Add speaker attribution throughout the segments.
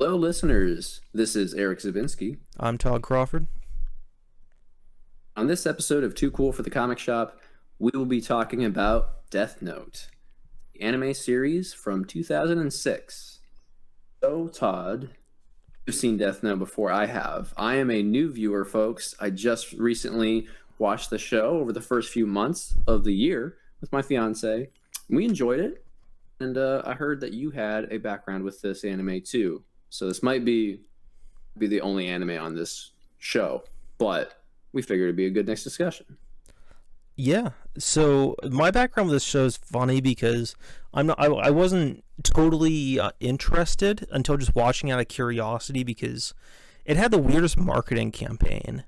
Speaker 1: Hello, listeners. This is Eric Zavinski.
Speaker 2: I'm Todd Crawford.
Speaker 1: On this episode of Too Cool for the Comic Shop, we will be talking about Death Note, the anime series from 2006. So, Todd, you've seen Death Note before I have. I am a new viewer, folks. I just recently watched the show over the first few months of the year with my fiance. We enjoyed it, and I heard that you had a background with this anime too. So this might be the only anime on this show, but we figured it'd be a good next discussion.
Speaker 2: Yeah. So my background with this show is funny because I wasn't totally interested until just watching out of curiosity because it had the weirdest marketing campaign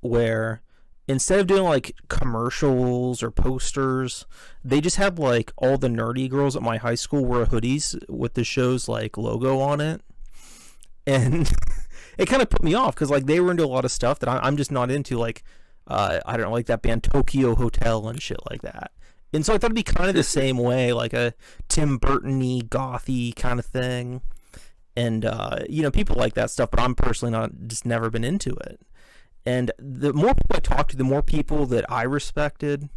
Speaker 2: where instead of doing like commercials or posters, they just had like all the nerdy girls at my high school wear hoodies with the show's like logo on it. And it kind of put me off because like they were into a lot of stuff that I'm just not into, like I don't know, like that band Tokyo Hotel and shit like that. And so I thought it'd be kind of the same way, like a Tim Burton-y, gothy kind of thing. And people like that stuff, but I'm personally not, just never been into it. And the more people I talked to, the more people that I respected,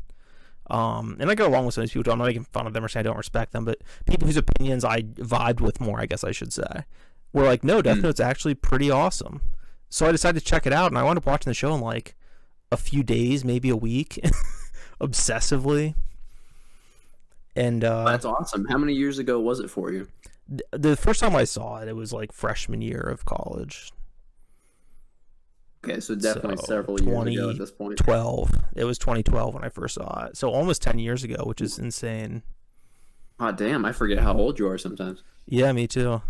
Speaker 2: and I go along with some of these people too. I'm not making fun of them or saying I don't respect them, but people whose opinions I vibed with more, I guess I should say, were like, no, Death Note's actually pretty awesome. So I decided to check it out, and I wound up watching the show in like a few days, maybe a week, obsessively. And
Speaker 1: That's awesome. How many years ago was it for you?
Speaker 2: the first time I saw it, it was like freshman year of college.
Speaker 1: Okay, so definitely
Speaker 2: So
Speaker 1: several years ago at this point.
Speaker 2: 2012. It was 2012 when I first saw it. So almost 10 years ago, which is insane.
Speaker 1: Oh, damn, I forget how old you are sometimes.
Speaker 2: Yeah, me too.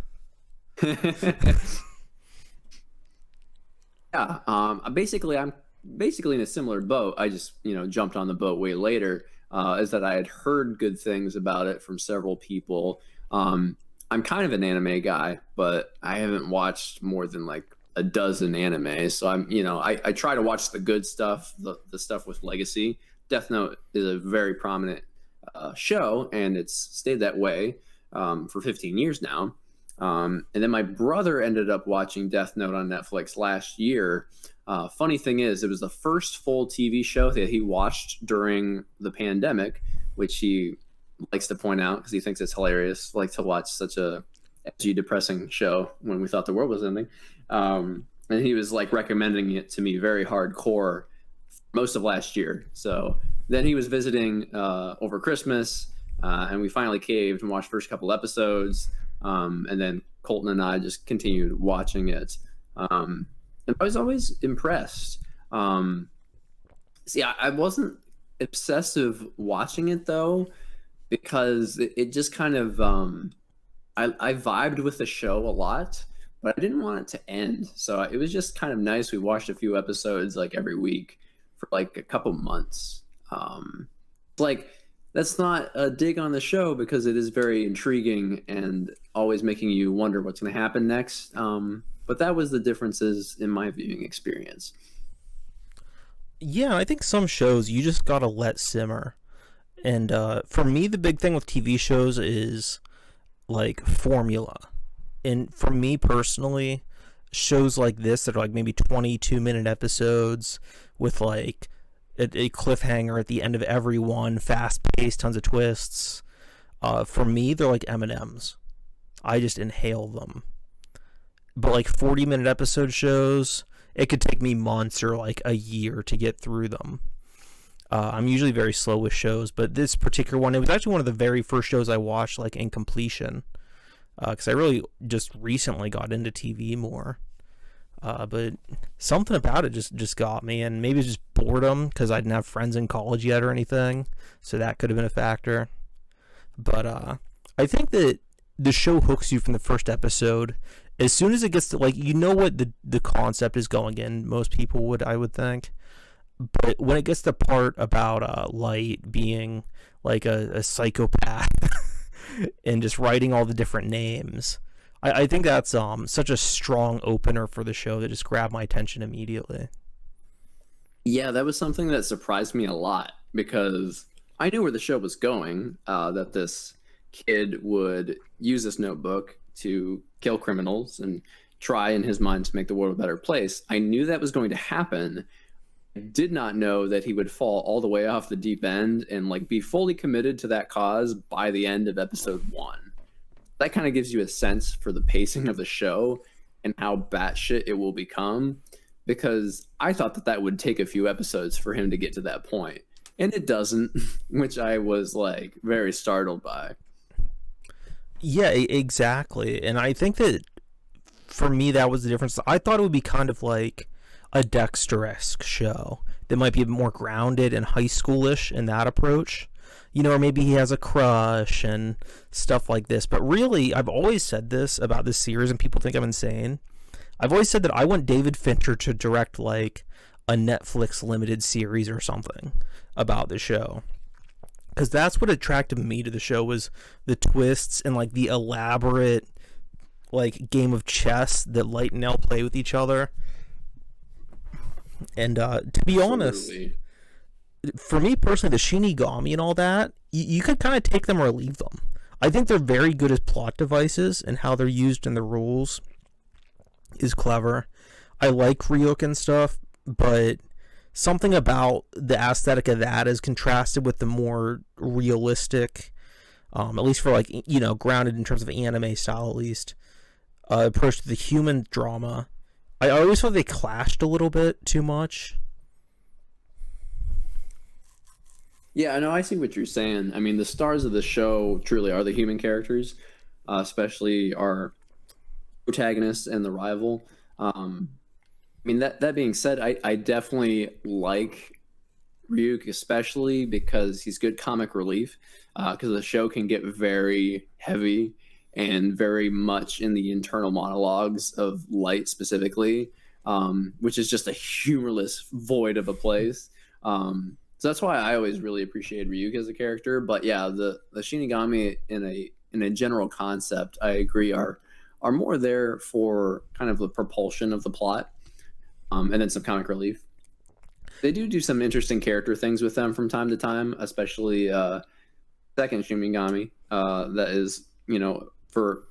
Speaker 1: Yeah, I'm basically in a similar boat. I just jumped on the boat way later. Is that I had heard good things about it from several people. I'm kind of an anime guy, but I haven't watched more than like a dozen animes. So I try to watch the good stuff, the stuff with legacy. Death Note is a very prominent show, and it's stayed that way for 15 years now. And then my brother ended up watching Death Note on Netflix last year. Funny thing is, it was the first full TV show that he watched during the pandemic, which he likes to point out because he thinks it's hilarious, like to watch such a edgy, depressing show when we thought the world was ending. And he was like recommending it to me very hardcore most of last year. So then he was visiting over Christmas, and we finally caved and watched the first couple episodes. And then Colton and I just continued watching it. And I was always impressed. I wasn't obsessive watching it though, because it just kind of I vibed with the show a lot, but I didn't want it to end. So it was just kind of nice. We watched a few episodes like every week for like a couple months. Like that's not a dig on the show because it is very intriguing and always making you wonder what's going to happen next. But that was the differences in my viewing experience.
Speaker 2: Yeah, I think some shows you just gotta let simmer. And for me, the big thing with TV shows is like formula. And for me personally, shows like this that are like maybe 22-minute episodes with like a cliffhanger at the end of every one, fast paced, tons of twists. For me, they're like M&Ms. I just inhale them. But like 40-minute episode shows, it could take me months or like a year to get through them. I'm usually very slow with shows, but this particular one, it was actually one of the very first shows I watched like in completion, because I really just recently got into TV more. But something about it just got me, and maybe it's just boredom because I didn't have friends in college yet or anything, so that could have been a factor. But I think that the show hooks you from the first episode. As soon as it gets to, like, you know what the concept is going in, most people would, I would think. But when it gets to the part about Light being like a psychopath and just writing all the different names, I think that's such a strong opener for the show that just grabbed my attention immediately.
Speaker 1: Yeah, that was something that surprised me a lot because I knew where the show was going, that this kid would use this notebook to kill criminals and try in his mind to make the world a better place. I knew that was going to happen. I did not know that he would fall all the way off the deep end and like be fully committed to that cause by the end of episode 1. That kind of gives you a sense for the pacing of the show and how batshit it will become, because I thought that that would take a few episodes for him to get to that point, and it doesn't, which I was like very startled by.
Speaker 2: Yeah, exactly. And I think that for me, that was the difference. I thought it would be kind of like a Dexter-esque show that might be more grounded and high schoolish in that approach. You know, or maybe he has a crush and stuff like this. But really, I've always said this about this series, and people think I'm insane. I've always said that I want David Fincher to direct like a Netflix limited series or something about the show, because that's what attracted me to the show, was the twists and like the elaborate like game of chess that Light and L play with each other. And to be honest, for me personally, the Shinigami and all that, you could kind of take them or leave them. I think they're very good as plot devices, and how they're used in the rules is clever. I like Ryuk and stuff, but something about the aesthetic of that is contrasted with the more realistic, at least for like, you know, grounded in terms of anime style at least, approach to the human drama. I always thought they clashed a little bit too much.
Speaker 1: Yeah, I know. I see what you're saying. I mean, the stars of the show truly are the human characters, especially our protagonist and the rival. I mean, that being said, I definitely like Ryuk, especially because he's good comic relief. Because the show can get very heavy and very much in the internal monologues of Light specifically, which is just a humorless void of a place. So that's why I always really appreciated Ryuk as a character. But yeah, the Shinigami in a general concept, I agree, are more there for kind of the propulsion of the plot, and then some comic relief. They do some interesting character things with them from time to time, especially second Shinigami, that is, you know, for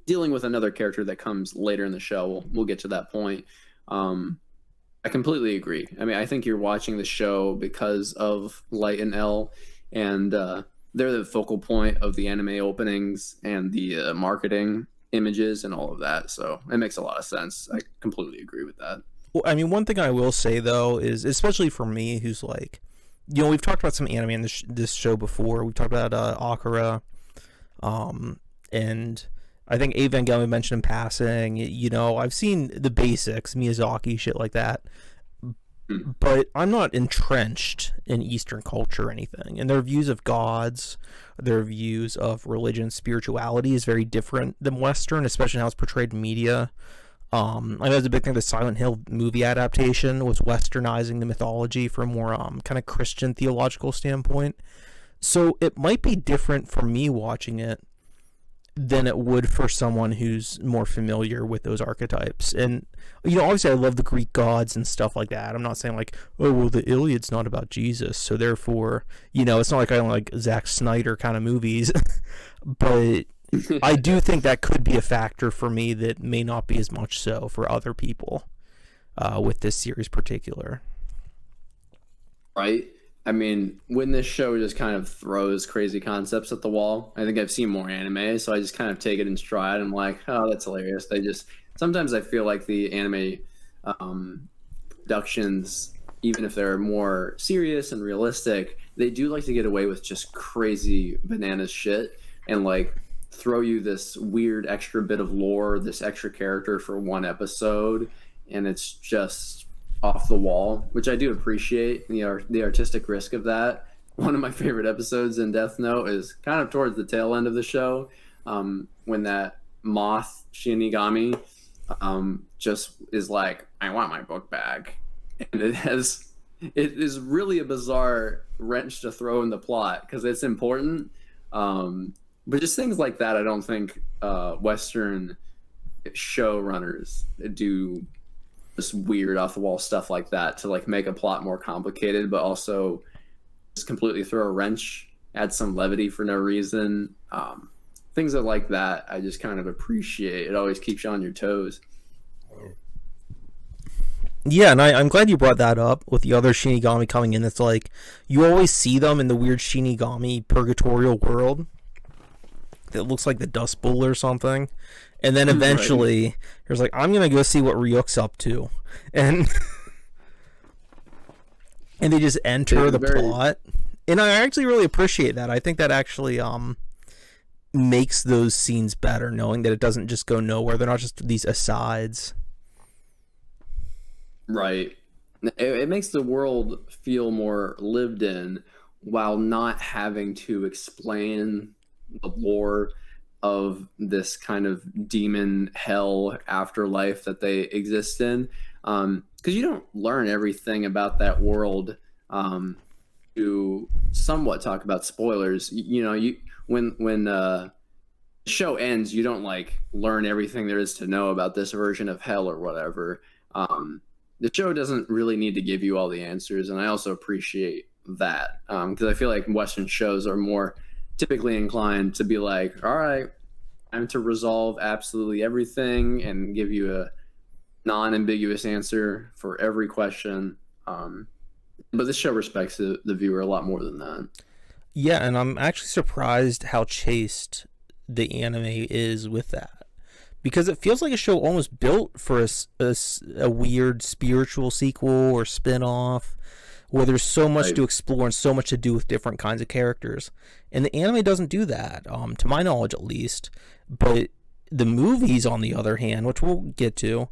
Speaker 1: dealing with another character that comes later in the show. We'll get to that point. I completely agree. I mean, I think you're watching the show because of Light and L, and they're the focal point of the anime openings and the marketing images and all of that. So it makes a lot of sense. I completely agree with that.
Speaker 2: Well, I mean, one thing I will say though is, especially for me, who's like, you know, we've talked about some anime in this show before. We've talked about Akira, and I think Evangelion mentioned in passing. You know, I've seen the basics, Miyazaki, shit like that. But I'm not entrenched in Eastern culture or anything. And their views of gods, their views of religion, spirituality is very different than Western, especially how it's portrayed in media. I know there's a big thing, the Silent Hill movie adaptation was westernizing the mythology from a more kind of Christian theological standpoint. So it might be different for me watching it than it would for someone who's more familiar with those archetypes. And, you know, obviously I love the Greek gods and stuff like that. I'm not saying like, oh, well, the Iliad's not about Jesus, so therefore, you know, it's not like I don't like Zack Snyder kind of movies. But I do think that could be a factor for me that may not be as much so for other people with this series particular.
Speaker 1: Right? I mean, when this show just kind of throws crazy concepts at the wall, I think I've seen more anime, so I just kind of take it in stride. I'm like, oh, that's hilarious. Sometimes I feel like the anime productions, even if they're more serious and realistic, they do like to get away with just crazy bananas shit and like throw you this weird extra bit of lore, this extra character for one episode, and it's just off the wall, which I do appreciate the artistic risk of that. One of my favorite episodes in Death Note is kind of towards the tail end of the show, when that moth Shinigami just is like, I want my book back, and it is really a bizarre wrench to throw in the plot because it's important, but just things like that I don't think Western showrunners do just weird off the wall stuff like that to like make a plot more complicated, but also just completely throw a wrench, add some levity for no reason. things that like that I just kind of appreciate. It always keeps you on your toes.
Speaker 2: Yeah, and I'm glad you brought that up with the other Shinigami coming in. It's like you always see them in the weird Shinigami purgatorial world that looks like the Dust Bowl or something. And then eventually, right, there's like, I'm gonna go see what Ryuk's up to, and and they just enter the plot. And I actually really appreciate that. I think that actually makes those scenes better, knowing that it doesn't just go nowhere. They're not just these asides.
Speaker 1: Right. It makes the world feel more lived in while not having to explain the lore of this kind of demon hell afterlife that they exist in. Because you don't learn everything about that world to somewhat talk about spoilers. You know, when the show ends, you don't like learn everything there is to know about this version of hell or whatever. The show doesn't really need to give you all the answers, and I also appreciate that because I feel like Western shows are more typically inclined to be like, all right, time to resolve absolutely everything and give you a non-ambiguous answer for every question. But this show respects the viewer a lot more than that.
Speaker 2: Yeah, and I'm actually surprised how chaste the anime is with that. Because it feels like a show almost built for a weird spiritual sequel or spin-off where there's so much to explore and so much to do with different kinds of characters. And the anime doesn't do that, to my knowledge at least. But the movies, on the other hand, which we'll get to,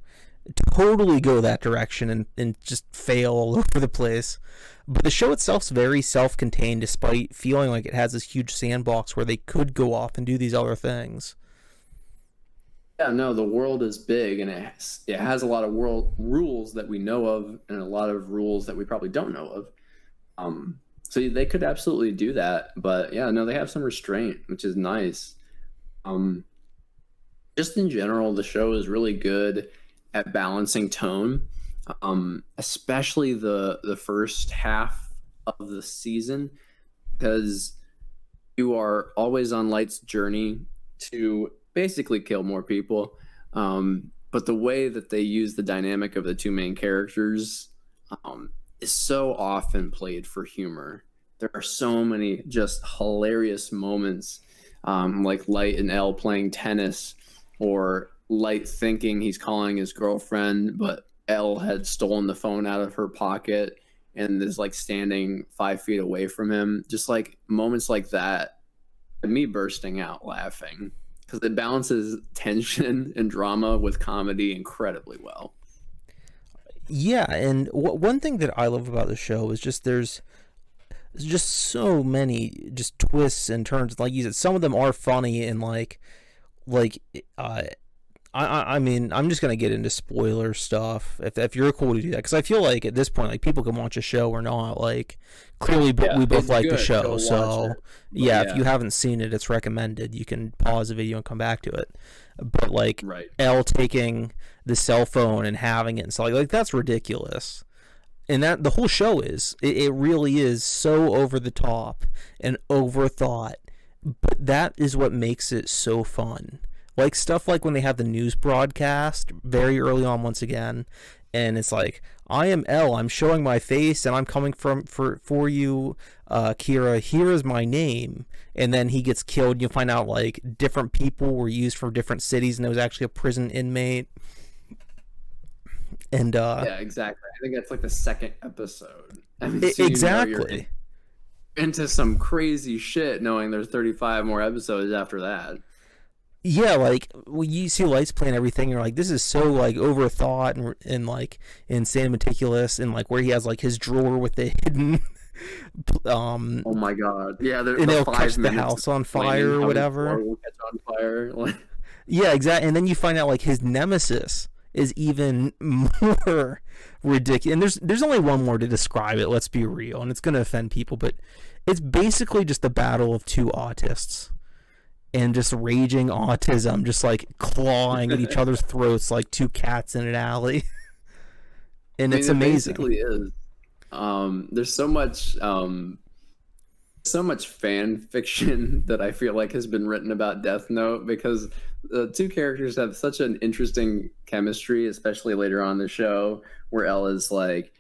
Speaker 2: totally go that direction and just fail all over the place. But the show itself's very self-contained despite feeling like it has this huge sandbox where they could go off and do these other things.
Speaker 1: Yeah, no, the world is big, and it has a lot of world rules that we know of, and a lot of rules that we probably don't know of. So they could absolutely do that, but yeah, no, they have some restraint, which is nice. Just in general, the show is really good at balancing tone, especially the first half of the season, because you are always on Light's journey to basically kill more people, but the way that they use the dynamic of the two main characters is so often played for humor. There are so many just hilarious moments, like Light and Elle playing tennis, or Light thinking he's calling his girlfriend, but Elle had stolen the phone out of her pocket and is like standing 5 feet away from him. Just like moments like that, and me bursting out laughing. Because it balances tension and drama with comedy incredibly well.
Speaker 2: Yeah, and one thing that I love about the show is just there's just so many just twists and turns. Like you said, some of them are funny and I mean, I'm just gonna get into spoiler stuff if you're cool to do that, because I feel like at this point, like, people can watch a show or not. Like, clearly, we both like the show, so yeah, if you haven't seen it, it's recommended. You can pause the video and come back to it. But like, Elle taking the cell phone and having it and stuff like that's ridiculous. And that the whole show is it really is so over the top and overthought, but that is what makes it so fun. Like stuff like when they have the news broadcast very early on once again, and it's like, I am Elle, I'm showing my face, and I'm coming for you, Kira, here is my name. And then he gets killed, and you find out like different people were used from different cities, and it was actually a prison inmate. And
Speaker 1: yeah, exactly. I think that's like the second episode.
Speaker 2: Exactly.
Speaker 1: Into some crazy shit, knowing there's 35 more episodes after that.
Speaker 2: Yeah, like when you see Lights playing everything, you're like, this is so like overthought and like insane meticulous, and like where he has like his drawer with the hidden
Speaker 1: oh my god, yeah,
Speaker 2: and they'll catch the house on fire or whatever.
Speaker 1: Will catch on fire.
Speaker 2: Yeah, exactly. And then you find out like his nemesis is even more ridiculous. And there's only one more to describe it. Let's be real, and it's gonna offend people, but it's basically just a battle of two autists. And just raging autism, just like clawing at each other's throats like two cats in an alley. And it's amazing.
Speaker 1: It basically is. There's so much So much fan fiction that I feel like has been written about Death Note because the two characters have such an interesting chemistry, especially later on in the show, where Ella's like,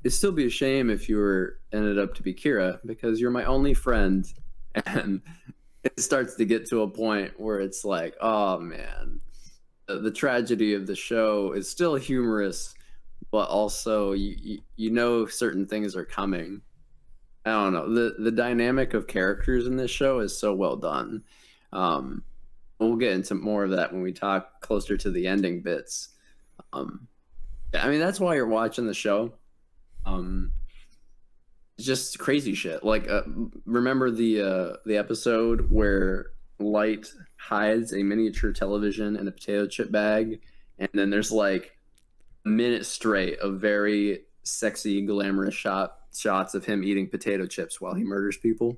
Speaker 1: "It'd still be a shame if you were ended up to be Kira because you're my only friend," and it starts to get to a point where it's like, "Oh man, the tragedy of the show is still humorous, but also you know certain things are coming." I don't know. The dynamic of characters in this show is so well done. Um, we'll get into more of that when we talk closer to the ending bits. Um, I mean, that's why you're watching the show. Um, just crazy shit. Like, remember the episode where Light hides a miniature television in a potato chip bag, and then there's like a minute straight of very sexy, glamorous shots of him eating potato chips while he murders people.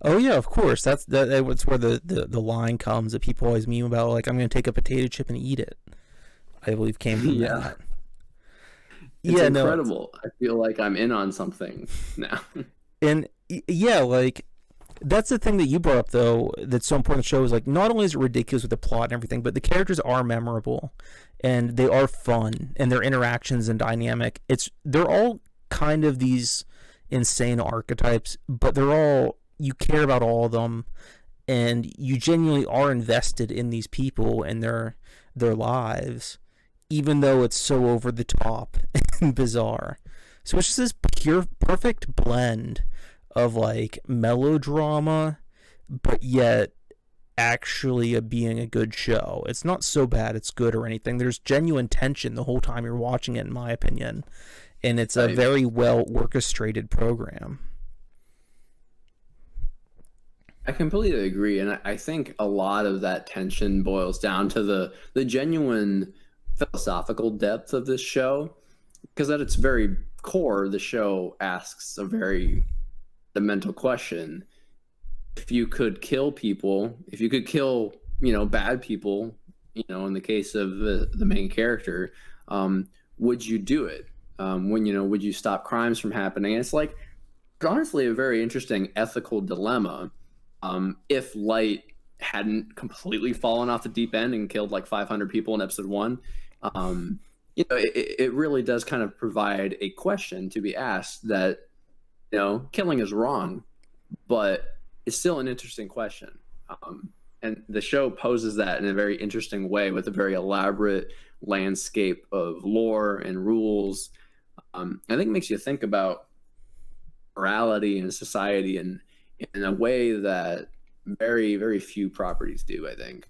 Speaker 2: Oh yeah, of course. That's where the line comes that people always meme about. Like, I'm going to take a potato chip and eat it. I believe came from
Speaker 1: Yeah,
Speaker 2: that.
Speaker 1: it's
Speaker 2: Yeah, no,
Speaker 1: incredible. I feel like I'm in on something now.
Speaker 2: and yeah, like that's the thing that you brought up though. That's so important. In the show is like not only is it ridiculous with the plot and everything, but the characters are memorable, and they are fun, and their interactions and dynamic. They're all kind of these insane archetypes, but they're all you care about all of them, and you genuinely are invested in these people and their lives, even though it's so over the top and bizarre. So it's just this pure, perfect blend of like melodrama, but yet actually being a good show. It's not so bad it's good or anything. There's genuine tension the whole time you're watching it, in my opinion, and it's a very well orchestrated program.
Speaker 1: I completely agree, and I think a lot of that tension boils down to the genuine philosophical depth of this show, because at its very core, the show asks a very fundamental question: if you could kill people, if you could kill, bad people, in the case of the main character, would you do it? Would you stop crimes from happening? And it's like, honestly, a very interesting ethical dilemma. If Light hadn't completely fallen off the deep end and killed like 500 people in episode one, it really does kind of provide a question to be asked that, killing is wrong, but it's still an interesting question. And the show poses that in a very interesting way with a very elaborate landscape of lore and rules. I think it makes you think about morality and society in a way that very, very few properties do, I think.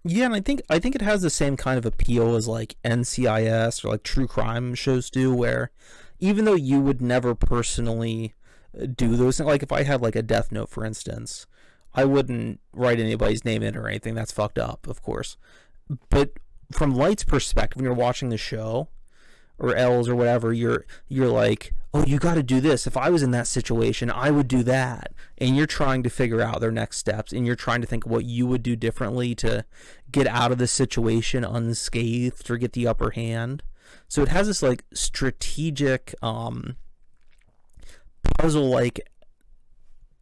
Speaker 2: Yeah, and I think it has the same kind of appeal as like NCIS or like true crime shows do, where even though you would never personally do those things, like if I had like a Death Note, for instance, I wouldn't write anybody's name in or anything. That's fucked up, of course. But from Light's perspective, when you're watching the show, or L's or whatever, you're like, oh, you got to do this. If I was in that situation, I would do that. And you're trying to figure out their next steps, and you're trying to think of what you would do differently to get out of the situation unscathed or get the upper hand. So it has this like strategic puzzle like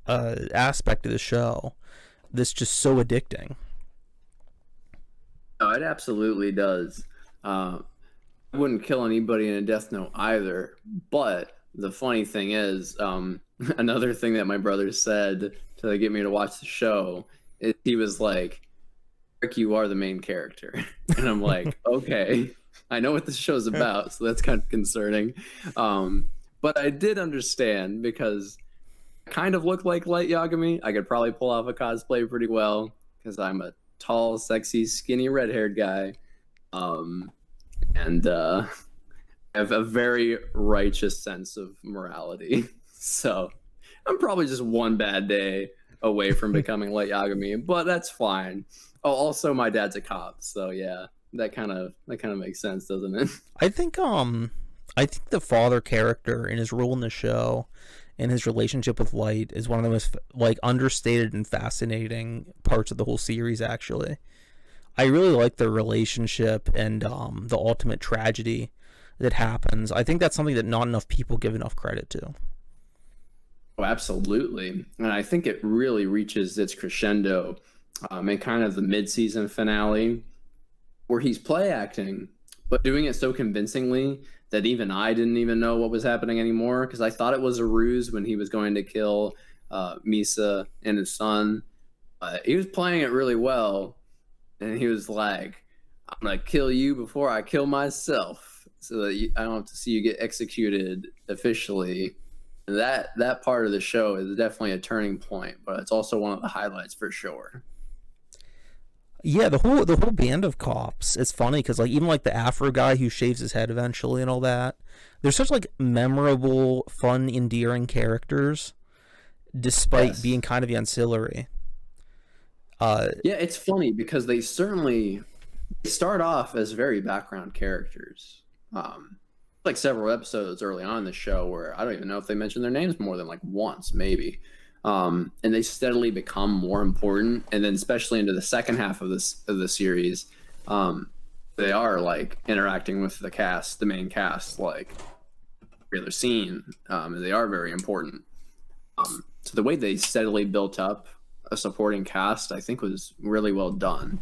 Speaker 2: aspect of the show that's just so addicting.
Speaker 1: No, it absolutely does. I wouldn't kill anybody in a Death Note either, but the funny thing is, another thing that my brother said to get me to watch the show is he was like, Rick, you are the main character. And I'm like, okay, I know what this show's about, so that's kind of concerning. But I did understand because I kind of look like Light Yagami. I could probably pull off a cosplay pretty well because I'm a tall, sexy, skinny, red-haired guy. And I have a very righteous sense of morality. So I'm probably just one bad day away from becoming Light Yagami, but that's fine. Oh, also my dad's a cop, so yeah, that kind of makes sense, doesn't it?
Speaker 2: I think the father character and his role in the show and his relationship with Light is one of the most like understated and fascinating parts of the whole series, actually. I really like their relationship and the ultimate tragedy that happens. I think that's something that not enough people give enough credit to.
Speaker 1: Oh, absolutely. And I think it really reaches its crescendo in kind of the mid-season finale where he's play acting, but doing it so convincingly that even I didn't even know what was happening anymore because I thought it was a ruse when he was going to kill Misa and his son. He was playing it really well, and he was like, "I'm gonna kill you before I kill myself, so that I don't have to see you get executed officially." And that part of the show is definitely a turning point, but it's also one of the highlights for sure.
Speaker 2: Yeah, the whole band of cops. It's funny because like even like the Afro guy who shaves his head eventually and all that. They're such like memorable, fun, endearing characters, despite being
Speaker 1: Yes.
Speaker 2: kind of ancillary. Uh,
Speaker 1: Yeah, it's funny because they certainly start off as very background characters. Like several episodes early on in the show where I don't even know if they mention their names more than like once, maybe. And they steadily become more important, and then especially into the second half of the series, um, they are like interacting with the cast, the main cast, like every other scene, and they are very important. So the way they steadily built up a supporting cast, I think, was really well done.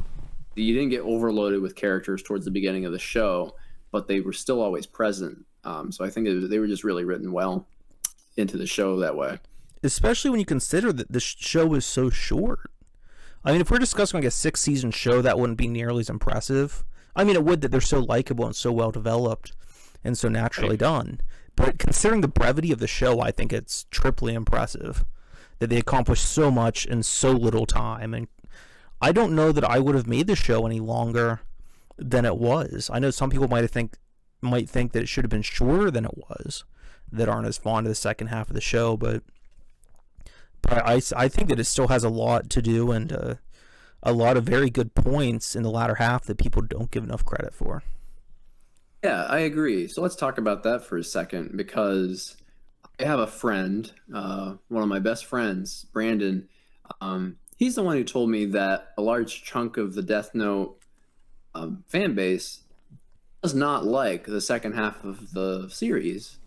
Speaker 1: You didn't get overloaded with characters towards the beginning of the show, but they were still always present. So I think they were just really written well into the show that way.
Speaker 2: Especially when you consider that the show is so short. I mean, if we're discussing like a 6 season show, that wouldn't be nearly as impressive. I mean, it would that they're so likable and so well developed and so naturally
Speaker 1: Right.
Speaker 2: done. But considering the brevity of the show, I think it's triply impressive that they accomplished so much in so little time. And I don't know that I would have made the show any longer than it was. I know some people might think that it should have been shorter than it was, that aren't as fond of the second half of the show, but I think that it still has a lot to do and a lot of very good points in the latter half that people don't give enough credit for.
Speaker 1: Yeah, I agree. So let's talk about that for a second because I have a friend, one of my best friends, Brandon. He's the one who told me that a large chunk of the Death Note fan base does not like the second half of the series.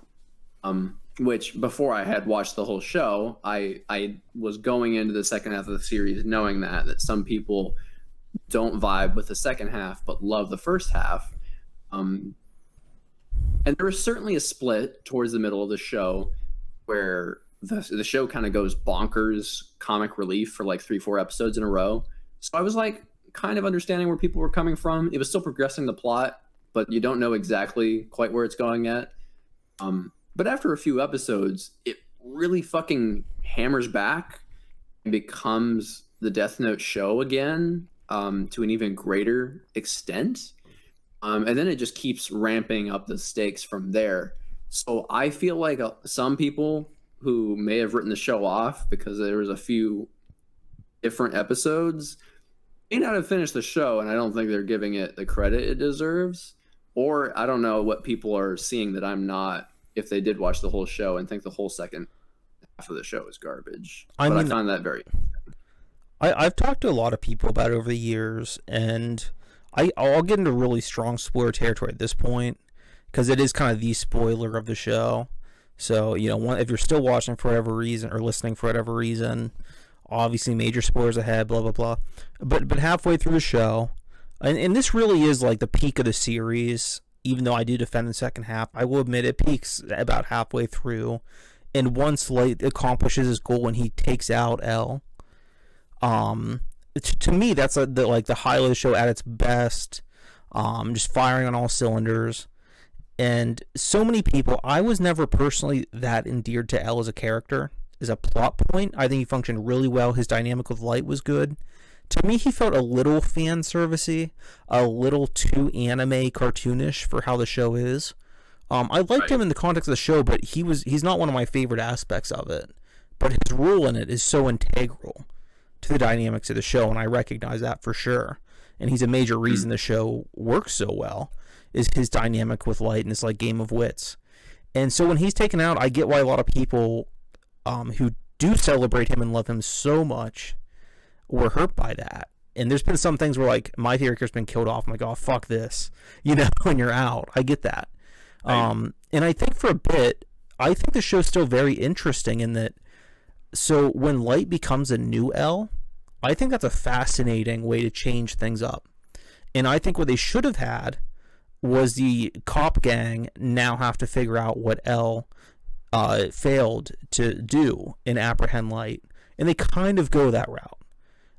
Speaker 1: Which before I had watched the whole show, I was going into the second half of the series knowing that some people don't vibe with the second half but love the first half. Um, and there was certainly a split towards the middle of the show where the show kind of goes bonkers comic relief for like 3 4 episodes in a row. So I was like kind of understanding where people were coming from. It was still progressing the plot, but you don't know exactly quite where it's going yet. But after a few episodes, it really fucking hammers back and becomes the Death Note show again, to an even greater extent. And then it just keeps ramping up the stakes from there. So I feel like some people who may have written the show off because there was a few different episodes may not have finished the show, and I don't think they're giving it the credit it deserves. Or I don't know what people are seeing that I'm not, if they did watch the whole show and think the whole second half of the show is garbage.
Speaker 2: I
Speaker 1: But I
Speaker 2: mean,
Speaker 1: find that very.
Speaker 2: I've talked to a lot of people about it over the years, and I'll get into really strong spoiler territory at this point because it is kind of the spoiler of the show. So if you're still watching for whatever reason or listening for whatever reason, obviously major spoilers ahead, blah blah blah. But halfway through the show, and this really is like the peak of the series. Even though I do defend the second half, I will admit it peaks about halfway through, and once Light accomplishes his goal and he takes out L. To me, that's the highlight of the show at its best. Just firing on all cylinders. And so many people, I was never personally that endeared to L as a character, as a plot point. I think he functioned really well. His dynamic with Light was good. To me, he felt a little fan servicey, a little too anime cartoonish for how the show is. I liked him
Speaker 1: Right.
Speaker 2: in the context of the show, but he's not one of my favorite aspects of it. But his role in it is so integral to the dynamics of the show, and I recognize that for sure. And he's a major reason the show works so well, is his dynamic with Light and his like game of wits. And so when he's taken out, I get why a lot of people who do celebrate him and love him so much were hurt by that. And there's been some things where like my character's been killed off. I'm like, oh fuck this, when you're out. I get that.
Speaker 1: Right.
Speaker 2: And I think for a bit, I think the show's still very interesting in that So when Light becomes a new L, I think that's a fascinating way to change things up. And I think what they should have had was the cop gang now have to figure out what L failed to do and apprehend Light, and they kind of go that route.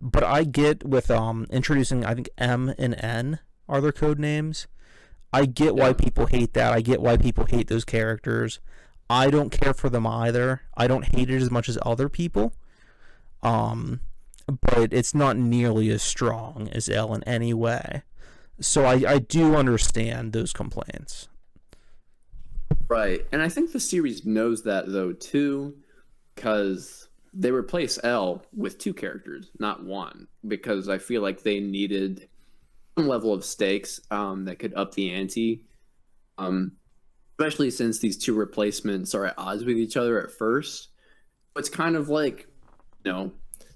Speaker 2: But I get with introducing, I think M and N are their code names. I get why people hate that. I get why people hate those characters. I don't care for them either. I don't hate it as much as other people. But it's not nearly as strong as L in any way. So I do understand those complaints.
Speaker 1: Right. And I think the series knows that, though, too, because they replace L with two characters, not one, because I feel like they needed some level of stakes that could up the ante, especially since these two replacements are at odds with each other at first. It's kind of like,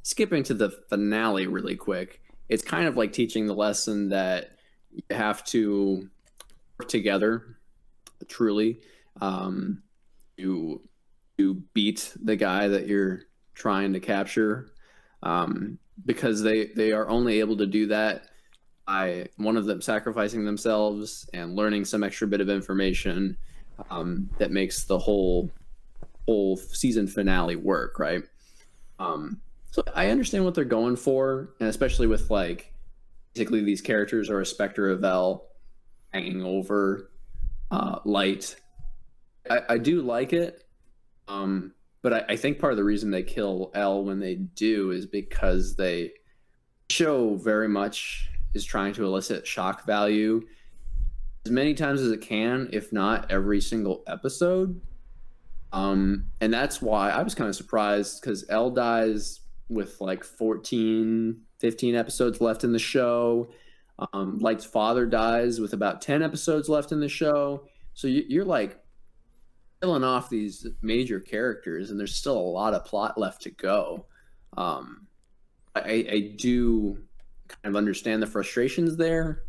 Speaker 1: skipping to the finale really quick, it's kind of like teaching the lesson that you have to work together, truly, to beat the guy that you're trying to capture, because they are only able to do that by one of them sacrificing themselves and learning some extra bit of information that makes the whole season finale work, right? So I understand what they're going for, and especially with basically these characters are a specter of L hanging over Light. I do like it, but I think part of the reason they kill L when they do is because the show very much is trying to elicit shock value as many times as it can, if not every single episode. And that's why I was kind of surprised, because L dies with 14, 15 episodes left in the show. Light's father dies with about 10 episodes left in the show. So you're killing off these major characters, and there's still a lot of plot left to go. I do kind of understand the frustrations there.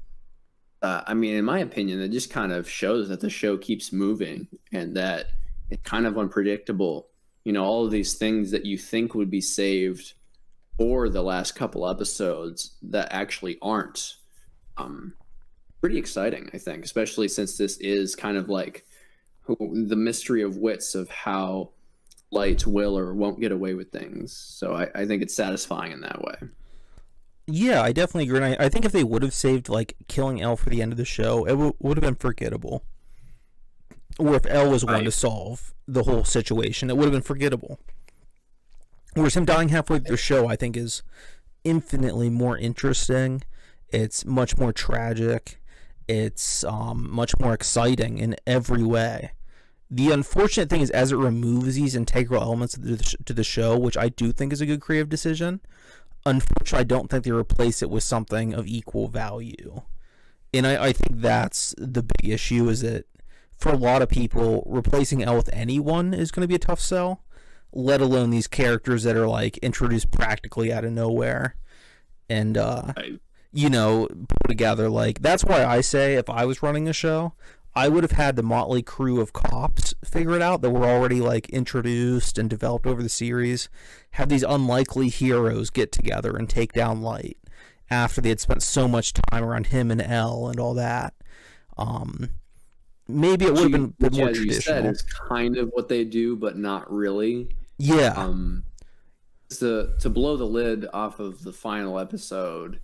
Speaker 1: In my opinion, it just kind of shows that the show keeps moving and that it's kind of unpredictable. All of these things that you think would be saved for the last couple episodes that actually aren't. Pretty exciting, I think, especially since this is kind of like the mystery of wits of how Light will or won't get away with things. So I think it's satisfying in that way.
Speaker 2: Yeah, I definitely agree. And I think if they would have saved killing L for the end of the show, it would have been forgettable. Or if L was one to solve the whole situation, it would have been forgettable. Whereas him dying halfway through the show, I think, is infinitely more interesting. It's much more tragic. It's much more exciting in every way. The unfortunate thing is, as it removes these integral elements to the show, which I do think is a good creative decision, unfortunately, I don't think they replace it with something of equal value. And I think that's the big issue, is that for a lot of people, replacing L with anyone is going to be a tough sell, let alone these characters that are introduced practically out of nowhere and put together. That's why I say, if I was running a show, I would have had the motley crew of cops figure it out that were already introduced and developed over the series, have these unlikely heroes get together and take down Light after they had spent so much time around him and L and all that. Maybe it would have been a bit more traditional. You said,
Speaker 1: it's kind of what they do, but not really.
Speaker 2: Yeah.
Speaker 1: To blow the lid off of the final episode,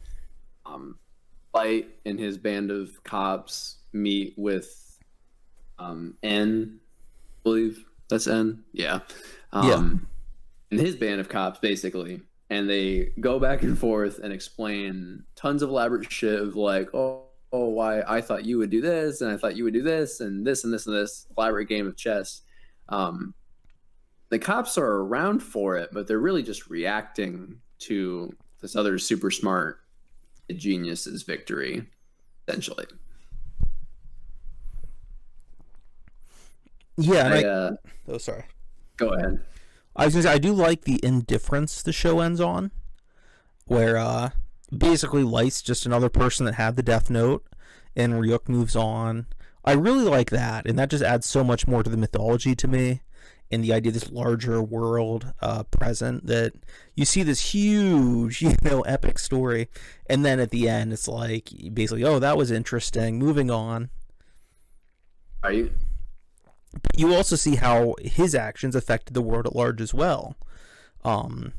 Speaker 1: Light and his band of cops meet with N, I believe that's N. Yeah. And his band of cops, basically. And they go back and forth and explain tons of elaborate shit of why I thought you would do this, and I thought you would do this, and this, and this, and this elaborate game of chess. The cops are around for it, but they're really just reacting to this other super smart genius's victory, essentially.
Speaker 2: Yeah. Sorry.
Speaker 1: Go ahead.
Speaker 2: I was going to say, I do like the indifference the show ends on, where basically Light's just another person that had the Death Note, and Ryuk moves on. I really like that, and that just adds so much more to the mythology to me. and the idea of this larger world present, that you see this huge, epic story, and then at the end it's like basically, oh, that was interesting, moving on.
Speaker 1: Right?
Speaker 2: But you also see how his actions affected the world at large as well. Um,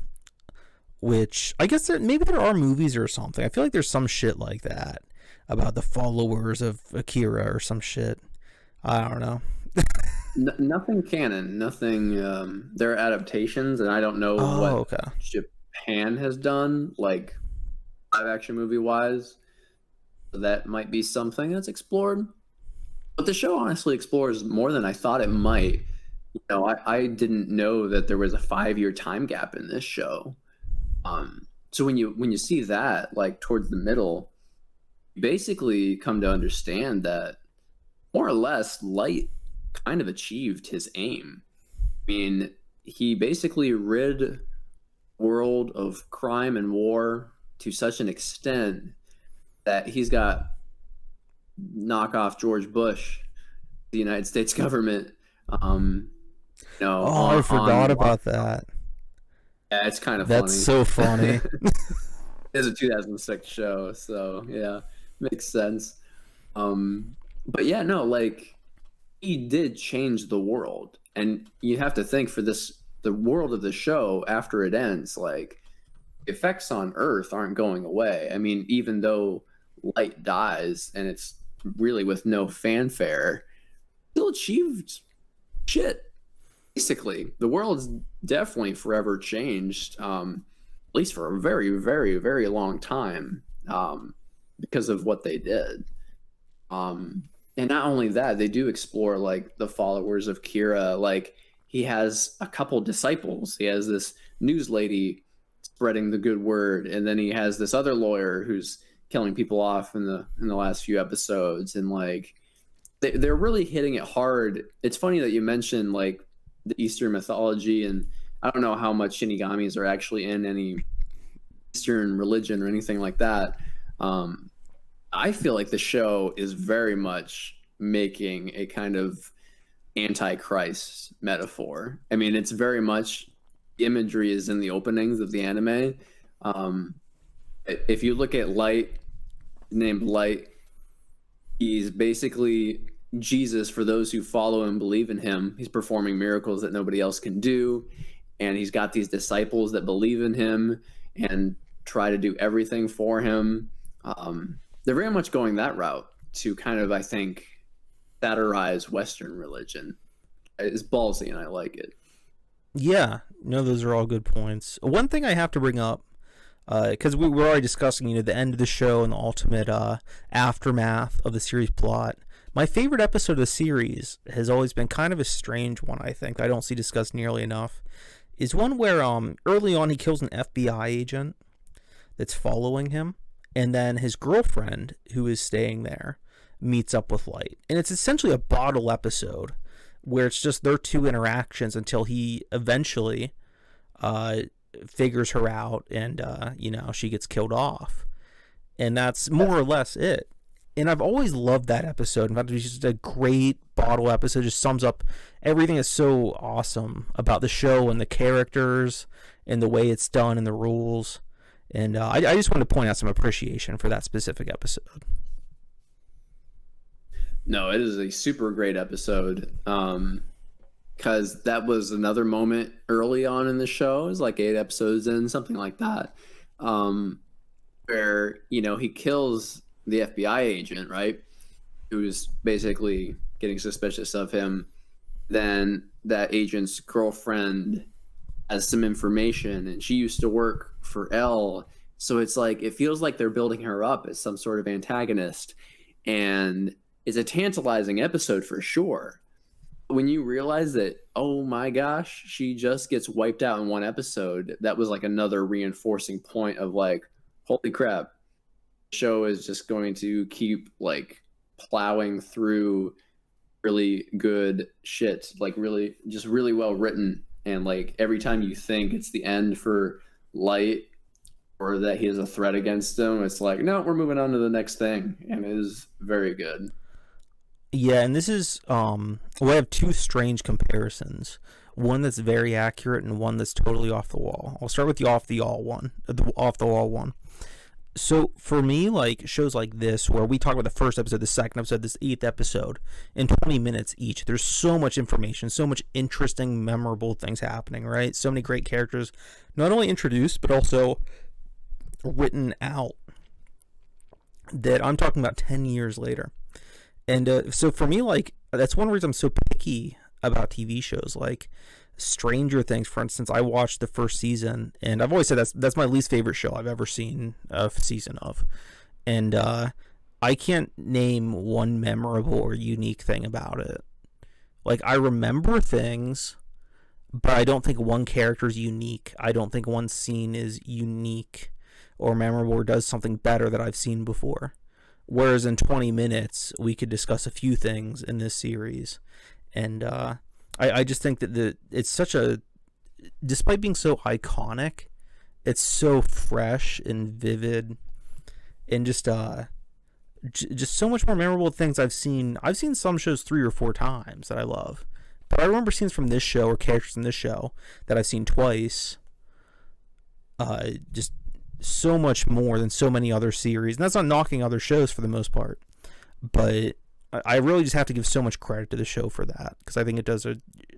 Speaker 2: which I guess maybe there are movies or something. I feel like there's some shit like that about the followers of Akira or some shit. I don't know.
Speaker 1: Nothing canon, nothing. There are adaptations, and I don't know
Speaker 2: Oh,
Speaker 1: what
Speaker 2: okay.
Speaker 1: Japan has done, like live action movie wise. That might be something that's explored. But the show honestly explores more than I thought it might. I didn't know that there was a 5 year time gap in this show. So when you see that, like towards the middle, you basically come to understand that more or less Light kind of achieved his aim. I mean, he basically rid the world of crime and war to such an extent that he's got knockoff George Bush, the United States government,
Speaker 2: Oh, I forgot
Speaker 1: on
Speaker 2: about that.
Speaker 1: yeah, it's kind of
Speaker 2: That's
Speaker 1: funny.
Speaker 2: so funny.
Speaker 1: It's a 2006 show, so yeah, makes sense. But yeah, no, like he did change the world, and you have to think for the world of the show after it ends, like effects on Earth aren't going away. I mean, even though Light dies, and it's really with no fanfare, still achieved shit. Basically, the world's definitely forever changed, at least for a very, very, very long time, because of what they did. And not only that, they do explore like the followers of Kira. Like he has a couple disciples. He has this news lady spreading the good word, and then he has this other lawyer who's killing people off in the last few episodes. And like they're really hitting it hard. It's funny that you mentioned like the Eastern mythology, and I don't know how much Shinigamis are actually in any Eastern religion or anything like that. I feel like the show is very much making a kind of antichrist metaphor. I mean, it's very much imagery is in the openings of the anime. Um, if you look at Light, named Light, he's basically Jesus for those who follow and believe in him. He's performing miracles that nobody else can do. And he's got these disciples that believe in him and try to do everything for him. They're very much going that route to kind of, I think, satirize Western religion. It's ballsy, and I like it.
Speaker 2: Yeah, no, those are all good points. One thing I have to bring up, because we were already discussing, the end of the show and the ultimate aftermath of the series plot. My favorite episode of the series has always been kind of a strange one, I think. I don't see discussed nearly enough. Is one where early on he kills an FBI agent that's following him, and then his girlfriend, who is staying there, meets up with Light. And it's essentially a bottle episode where it's just their two interactions until he eventually figures her out and, she gets killed off. And that's more or less it. And I've always loved that episode. In fact, it's just a great bottle episode. Just sums up everything that's so awesome about the show and the characters and the way it's done and the rules. And I just wanted to point out some appreciation for that specific episode.
Speaker 1: No, it is a super great episode. Because that was another moment early on in the show. It was like 8 episodes in, something like that. Where, he kills the FBI agent, right? Who's basically getting suspicious of him. Then that agent's girlfriend has some information, and she used to work for L. So it's like, it feels like they're building her up as some sort of antagonist. And it's a tantalizing episode for sure. When you realize that, oh my gosh, she just gets wiped out in one episode, that was like another reinforcing point of like, holy crap, the show is just going to keep like plowing through really good shit, like really, just really well written. And like every time you think it's the end for Light or that he has a threat against him, it's like, no, we're moving on to the next thing. And it is very good.
Speaker 2: Yeah, and this is I have two strange comparisons. one that's very accurate and one that's totally off the wall. I'll start with the off the wall one. So for me, like shows like this, where we talk about the first episode, the second episode, this 8th episode, in 20 minutes each, there's so much information, so much interesting, memorable things happening, right? So many great characters, not only introduced, but also written out, that I'm talking about 10 years later. And so for me, like, that's one reason I'm so picky about TV shows. Like Stranger Things, for instance, I watched the first season, and I've always said that's my least favorite show I've ever seen a season of. And I can't name one memorable or unique thing about it. Like, I remember things, but I don't think one character is unique. I don't think one scene is unique or memorable or does something better that I've seen before. Whereas in 20 minutes, we could discuss a few things in this series. And I just think that it's such a, despite being so iconic, it's so fresh and vivid, and just so much more memorable things I've seen. I've seen some shows 3 or 4 times that I love, but I remember scenes from this show or characters in this show that I've seen twice. Just so much more than so many other series, and that's not knocking other shows for the most part, but I really just have to give so much credit to the show for that, because I think it does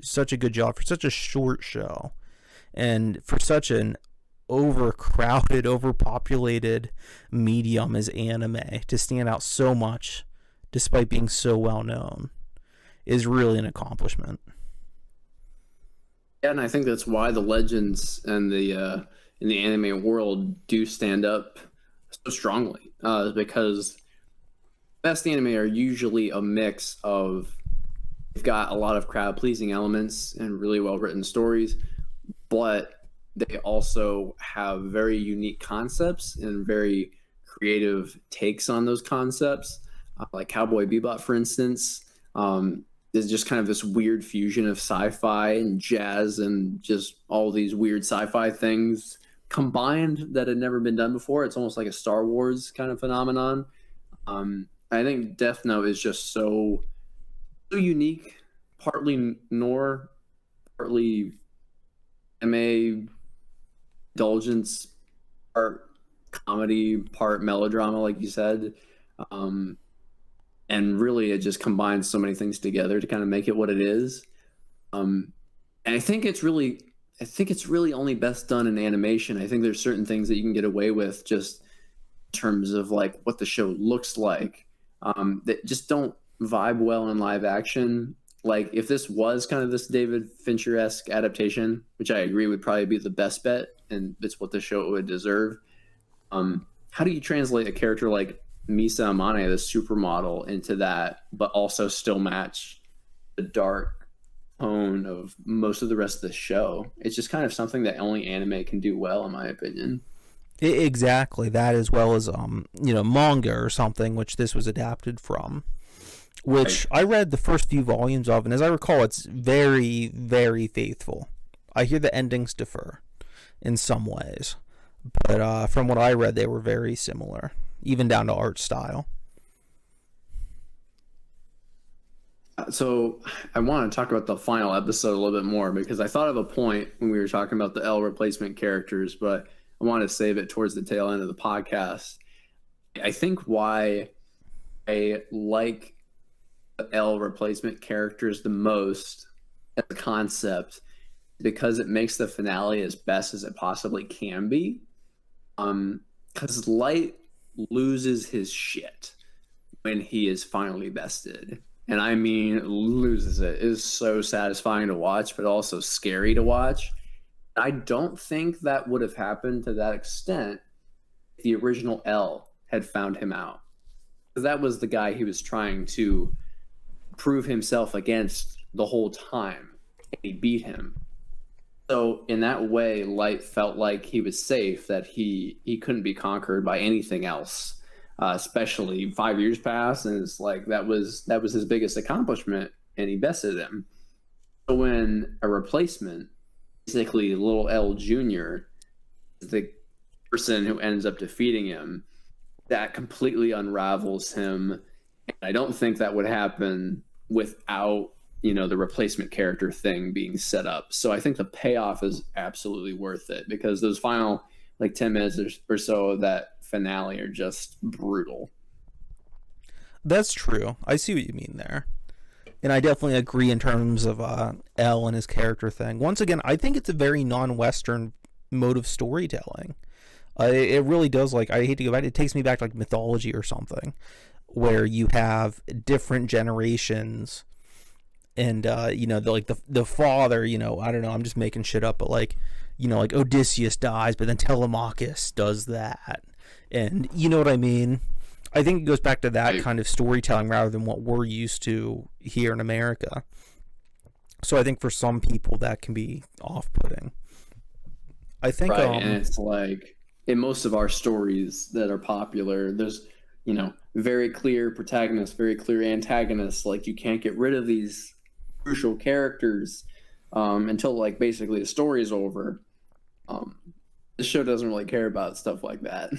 Speaker 2: such a good job for such a short show and for such an overcrowded, overpopulated medium as anime, to stand out so much despite being so well known is really an accomplishment.
Speaker 1: Yeah, and I think that's why the legends and the in the anime world do stand up so strongly, because best anime are usually a mix of, they've got a lot of crowd pleasing elements and really well written stories, but they also have very unique concepts and very creative takes on those concepts. Like Cowboy Bebop, for instance, is just kind of this weird fusion of sci-fi and jazz and just all these weird sci-fi things combined that had never been done before. It's almost like a Star Wars kind of phenomenon. I think Death Note is just so unique, partly noir, partly anime indulgence, part comedy, part melodrama, like you said. And really it just combines so many things together to kind of make it what it is. And I think it's really only best done in animation. I think there's certain things that you can get away with just in terms of like what the show looks like, that just don't vibe well in live action. Like if this was kind of this David Fincher-esque adaptation, which I agree would probably be the best bet, and it's what the show would deserve. How do you translate a character like Misa Amane, the supermodel, into that, but also still match the dark tone of most of the rest of the show? It's just kind of something that only anime can do well, in my opinion.
Speaker 2: Exactly that, as well as manga or something, which this was adapted from, which I read the first few volumes of, and as I recall, it's very, very faithful. I hear the endings differ in some ways, but from what I read, they were very similar, even down to art style.
Speaker 1: So I want to talk about the final episode a little bit more, because I thought of a point when we were talking about the L replacement characters, but I want to save it towards the tail end of the podcast. I think why I like the L replacement characters the most as a concept, because it makes the finale as best as it possibly can be. Because Light loses his shit when he is finally bested. And I mean, loses it. It is so satisfying to watch, but also scary to watch. I don't think that would have happened to that extent if the original L had found him out. Because that was the guy he was trying to prove himself against the whole time. And he beat him. So in that way, Light felt like he was safe, that he couldn't be conquered by anything else. Especially 5 years passed, and it's like that was his biggest accomplishment, and he bested him. So when a replacement, basically little L Jr., is the person who ends up defeating him, that completely unravels him. And I don't think that would happen without the replacement character thing being set up. So I think the payoff is absolutely worth it, because those final like 10 minutes or so of that finale are just brutal.
Speaker 2: That's true. I see what you mean there. And I definitely agree in terms of L and his character thing. Once again, I think it's a very non-Western mode of storytelling. It really does. Like, I hate to go back. It takes me back to like mythology or something, where you have different generations, and the father. I don't know. I'm just making shit up, but like, like Odysseus dies, but then Telemachus does that, and you know what I mean. I think it goes back to that kind of storytelling rather than what we're used to here in America. So I think for some people that can be off-putting. I think,
Speaker 1: right, and it's like in most of our stories that are popular, there's very clear protagonists, very clear antagonists. Like, you can't get rid of these crucial characters until like basically the story is over. The show doesn't really care about stuff like that.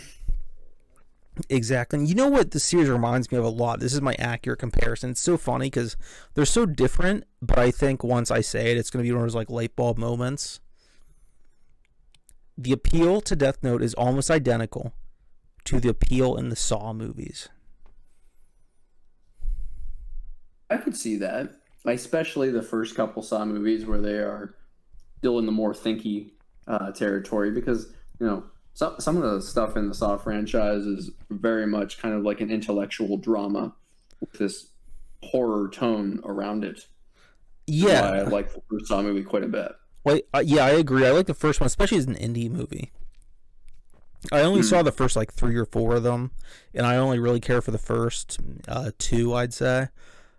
Speaker 2: Exactly. And you know what the series reminds me of a lot? This is my accurate comparison. It's so funny because they're so different, but I think once I say it, it's going to be one of those like light bulb moments. The appeal to Death Note is almost identical to the appeal in the Saw movies.
Speaker 1: I could see that, especially the first couple Saw movies where they are still in the more thinky territory, because some of the stuff in the Saw franchise is very much kind of like an intellectual drama with this horror tone around it.
Speaker 2: Yeah,
Speaker 1: I like the first Saw movie quite a bit.
Speaker 2: Wait, yeah, I agree. I like the first one, especially as an indie movie. I only saw the first like 3 or 4 of them, and I only really care for the first 2, I'd say.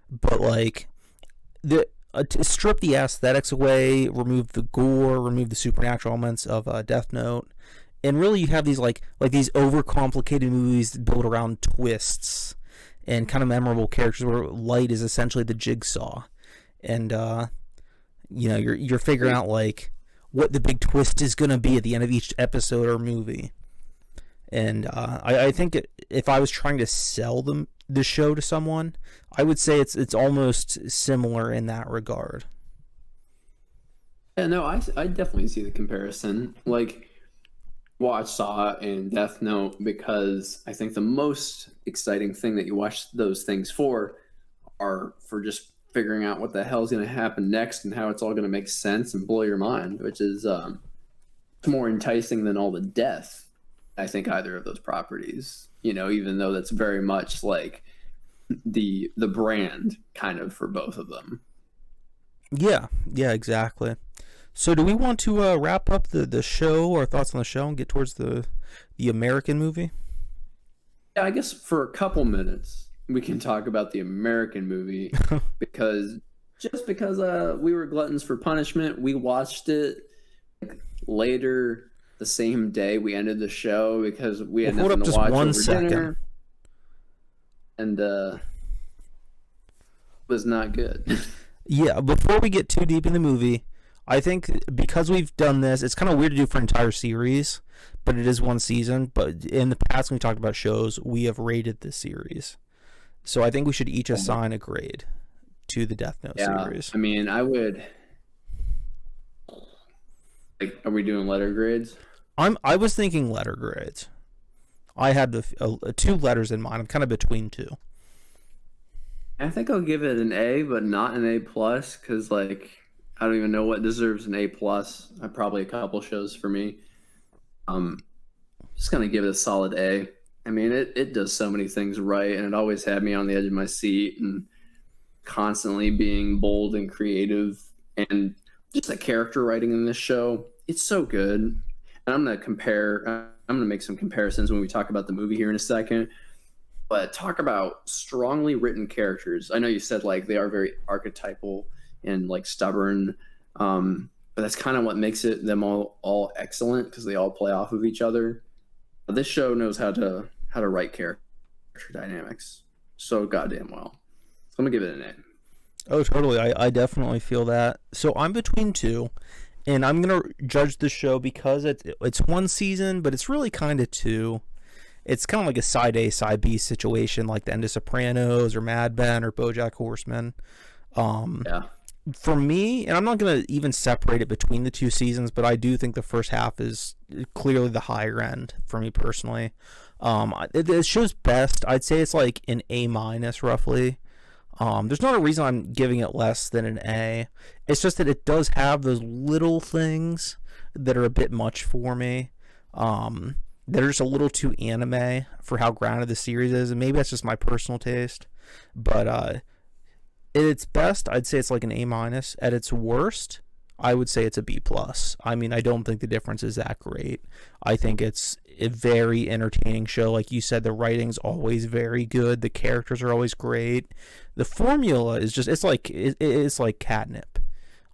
Speaker 2: But like, to strip the aesthetics away, remove the gore, remove the supernatural elements of Death Note, and really you have these like these overcomplicated movies built around twists and kind of memorable characters where Light is essentially the jigsaw, and you're figuring out like what the big twist is gonna be at the end of each episode or movie. And I think if I was trying to sell the show to someone, I would say it's almost similar in that regard.
Speaker 1: Yeah, no, I definitely see the comparison. Like, watch Saw and Death Note because I think the most exciting thing that you watch those things for are for just figuring out what the hell's going to happen next and how it's all going to make sense and blow your mind, which is more enticing than all the death, I think, either of those properties. Even though that's very much like the brand kind of for both of them.
Speaker 2: Yeah, exactly. So do we want to wrap up the show, our thoughts on the show, and get towards the American movie?
Speaker 1: Yeah, I guess for a couple minutes we can talk about the American movie because we were gluttons for punishment. We watched it later the same day we ended the show because we had nothing to watch over dinner, and it was not good.
Speaker 2: Yeah, before we get too deep in the movie, I think because we've done this, it's kind of weird to do for an entire series, but it is one season. But in the past, when we talked about shows, we have rated the series. So I think we should each assign a grade to the Death Note series.
Speaker 1: I mean, I would... Like, are we doing letter grades?
Speaker 2: I was thinking letter grades. I had the 2 letters in mind. I'm kind of between 2.
Speaker 1: I think I'll give it an A, but not an A+, because, like, I don't even know what deserves an A+. Probably a couple shows for me. Just gonna give it a solid A. I mean, it does so many things right, and it always had me on the edge of my seat, and constantly being bold and creative, and just the character writing in this show, it's so good. And I'm gonna make some comparisons when we talk about the movie here in a second. But talk about strongly written characters. I know you said like they are very archetypal and like stubborn, but that's kind of what makes them all excellent because they all play off of each other. But this show knows how to write character dynamics so goddamn well. So I'm gonna give it an A.
Speaker 2: Oh, totally. I definitely feel that. So I'm between 2, and I'm gonna judge the show because it's one season, but it's really kind of 2. It's kind of like a side A, side B situation, like the end of Sopranos or Mad Men or BoJack Horseman.
Speaker 1: Yeah.
Speaker 2: for me, and I'm not going to even separate it between the two seasons, but I do think the first half is clearly the higher end for me personally. The show's best, I'd say it's like an A minus roughly. There's not a reason I'm giving it less than an A. It's just that it does have those little things that are a bit much for me. That are just a little too anime for how grounded the series is, and maybe that's just my personal taste. But at its best, I'd say it's like an A minus. At its worst, I would say it's a B plus. I mean, I don't think the difference is that great. I think it's a very entertaining show. Like you said, the writing's always very good. The characters are always great. The formula is just, it's like catnip.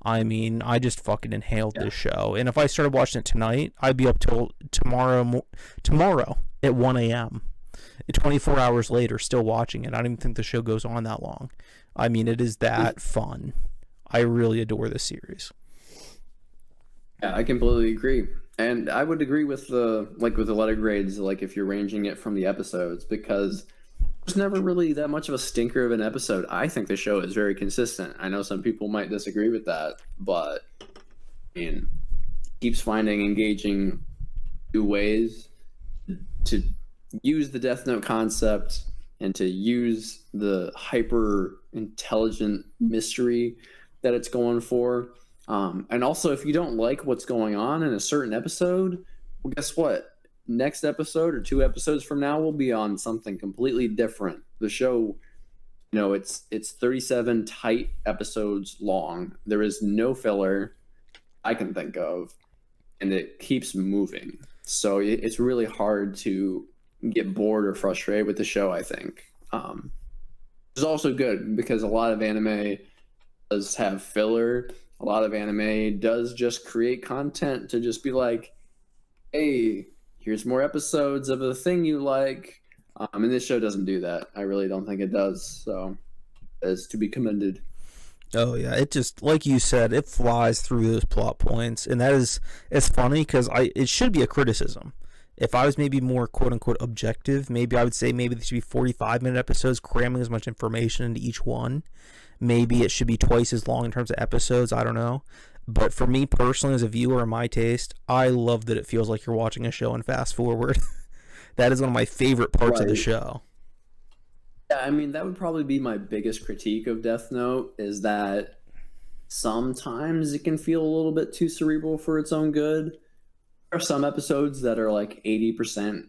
Speaker 2: I mean, I just fucking inhaled this show. And if I started watching it tonight, I'd be up till tomorrow at 1 a.m. 24 hours later, still watching it. I don't even think the show goes on that long. I mean, it is that fun. I really adore this series.
Speaker 1: Yeah, I completely agree. And I would agree with the letter grades, like if you're ranging it from the episodes, because there's never really that much of a stinker of an episode. I think the show is very consistent. I know some people might disagree with that, but I mean, keeps finding engaging new ways to use the Death Note concept and to use the hyper intelligent mystery that it's going for. And also, if you don't like what's going on in a certain episode, well, guess what? Next episode or 2 episodes from now, we'll be on something completely different. The show, it's 37 tight episodes long. There is no filler I can think of, and it keeps moving. So it's really hard to get bored or frustrated with the show, I think. It's also good because a lot of anime does have filler. A lot of anime does just create content to just be like, hey, here's more episodes of a thing you like. And this show doesn't do that. I really don't think it does. So it's to be commended.
Speaker 2: Oh yeah, it just, like you said, it flies through those plot points, and it's funny because it should be a criticism. If I was maybe more quote unquote objective, maybe I would say maybe there should be 45-minute episodes cramming as much information into each one. Maybe it should be twice as long in terms of episodes. I don't know. But for me personally, as a viewer and my taste, I love that it feels like you're watching a show and fast forward. That is one of my favorite parts of the show.
Speaker 1: Yeah, I mean, that would probably be my biggest critique of Death Note, is that sometimes it can feel a little bit too cerebral for its own good. There are some episodes that are like 80%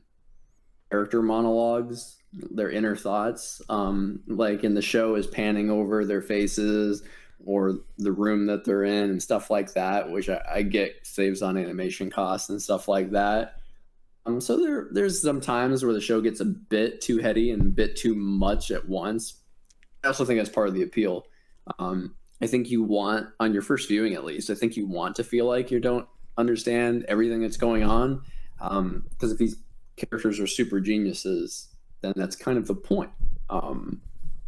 Speaker 1: character monologues, their inner thoughts. Like in the show is panning over their faces or the room that they're in and stuff like that, which I get saves on animation costs and stuff like that. So there's some times where the show gets a bit too heady and a bit too much at once. I also think that's part of the appeal. I think you want, on your first viewing at least, I think you want to feel like you don't understand everything that's going on. Because if these characters are super geniuses, then that's kind of the point.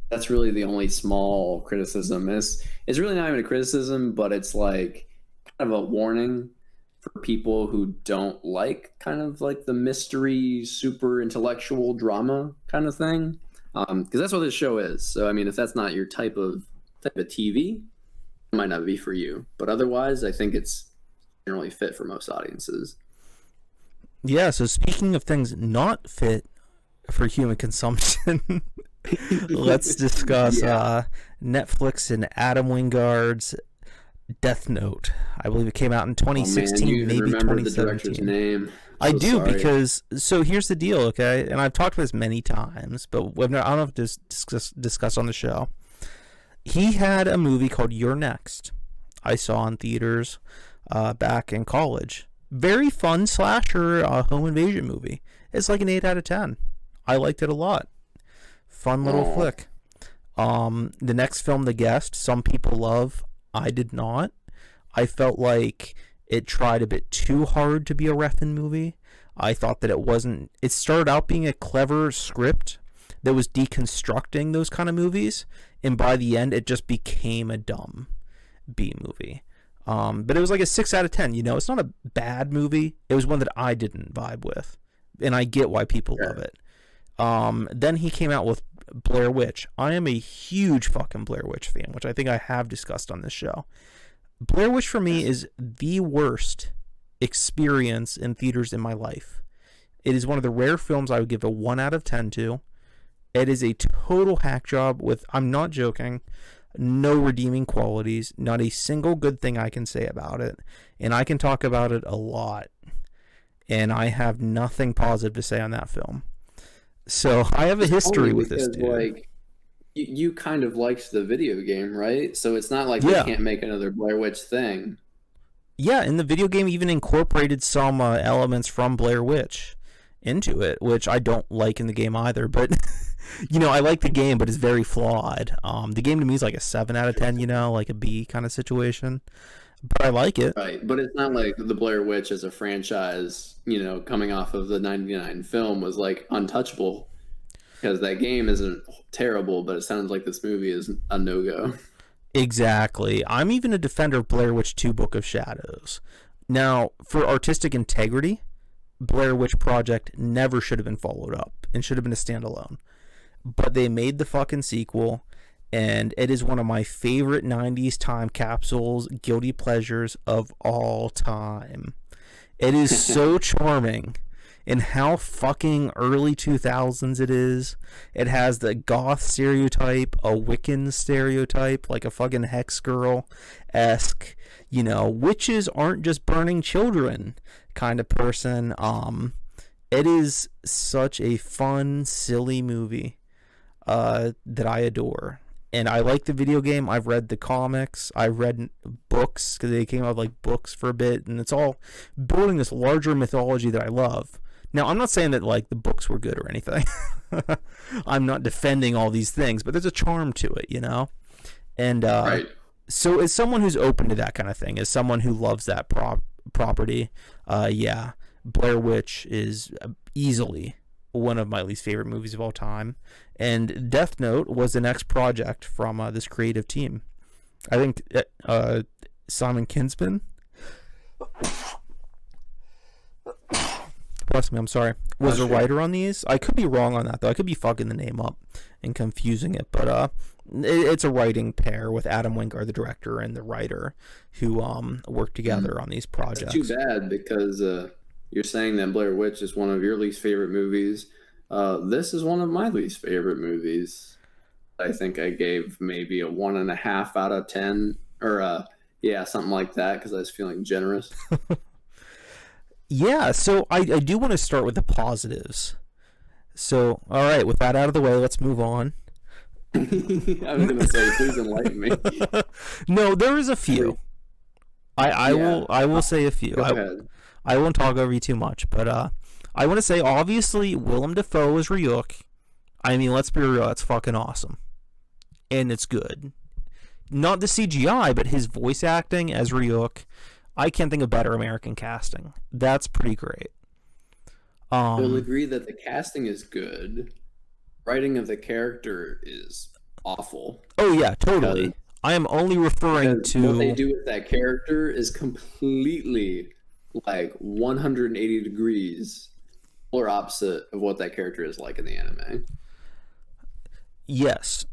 Speaker 1: That's really the only small criticism. It's really not even a criticism, but it's like kind of a warning for people who don't like kind of like the mystery, super intellectual drama kind of thing. Because that's what this show is. So, I mean, if that's not your type of TV, it might not be for you. But otherwise, I think it's generally fit for most audiences.
Speaker 2: Yeah, so speaking of things not fit for human consumption, let's discuss Netflix and Adam Wingard's Death Note. I believe it came out in 2016, maybe 2017.
Speaker 1: The director's name.
Speaker 2: I do, because so here's the deal, okay? And I've talked about this many times, but I don't know if this discuss on the show. He had a movie called You're Next. I saw in theaters back in college. Very fun slasher home invasion movie. It's like an 8 out of 10. I liked it a lot. Fun little flick. The next film, The Guest, some people love. I did not. I felt like it tried a bit too hard to be a Refn movie. I thought that it started out being a clever script that was deconstructing those kind of movies, and by the end it just became a dumb B movie. But it was like a 6 out of 10, it's not a bad movie. It was one that I didn't vibe with, and I get why people love it. Then he came out with Blair Witch. I am a huge fucking Blair Witch fan, which I think I have discussed on this show. Blair Witch for me is the worst experience in theaters in my life. It is one of the rare films I would give a 1 out of 10 to. It is a total hack job with, I'm not joking, no redeeming qualities, not a single good thing I can say about it. And I can talk about it a lot. And I have nothing positive to say on that film. So I have a history with this dude.
Speaker 1: Like, you kind of liked the video game, right? So it's not like they can't make another Blair Witch thing.
Speaker 2: Yeah, and the video game even incorporated some elements from Blair Witch into it, which I don't like in the game either. But, you know, I like the game, but it's very flawed. The game to me is like a 7 out of 10, you know, like a B kind of situation. But I like it.
Speaker 1: Right, but it's not like the Blair Witch as a franchise, you know, coming off of the 99 film was like untouchable, because that game isn't terrible, but it sounds like this movie is a no-go.
Speaker 2: Exactly. I'm even a defender of Blair Witch 2 Book of Shadows. Now, for artistic integrity, Blair Witch Project never should have been followed up and should have been a standalone. But they made the fucking sequel, and it is one of my favorite 90s time capsules, guilty pleasures of all time. It is so charming in how fucking early 2000s it is. It has the goth stereotype, a Wiccan stereotype, like a fucking hex girl-esque, you know, witches aren't just burning children kind of person. It is such a fun, silly movie that I adore. And I like the video game. I've read the comics. I've read books, because they came out like books for a bit. And it's all building this larger mythology that I love. Now, I'm not saying that like the books were good or anything. I'm not defending all these things. But there's a charm to it, you know? And
Speaker 1: right.
Speaker 2: So as someone who's open to that kind of thing, as someone who loves that property, yeah, Blair Witch is easily one of my least favorite movies of all time. And Death Note was the next project from this creative team. I think Simon Kinsman, bless me, I'm sorry, was a writer on these. I could be wrong on that, though. I could be fucking the name up and confusing it. But it's a writing pair with Adam Wingard, the director, and the writer, who worked together on these projects.
Speaker 1: That's too bad, because you're saying that Blair Witch is one of your least favorite movies. This is one of my least favorite movies. I think I gave maybe a 1.5 out of 10, or yeah, something like that, because I was feeling generous.
Speaker 2: Yeah, so I do want to start with the positives. So, all right, with that out of the way, let's move on.
Speaker 1: I was going to say, please enlighten me.
Speaker 2: No, there is a few. I will say a few.
Speaker 1: Go ahead.
Speaker 2: I won't talk over you too much, but I want to say, obviously, Willem Dafoe as Ryuk. I mean, let's be real, that's fucking awesome. And it's good. Not the CGI, but his voice acting as Ryuk. I can't think of better American casting. That's pretty great.
Speaker 1: We'll agree that the casting is good. Writing of the character is awful.
Speaker 2: Oh, yeah, totally. I am only referring to...
Speaker 1: what they do with that character is completely, like, 180 degrees polar opposite of what that character is like in the anime.
Speaker 2: Yes.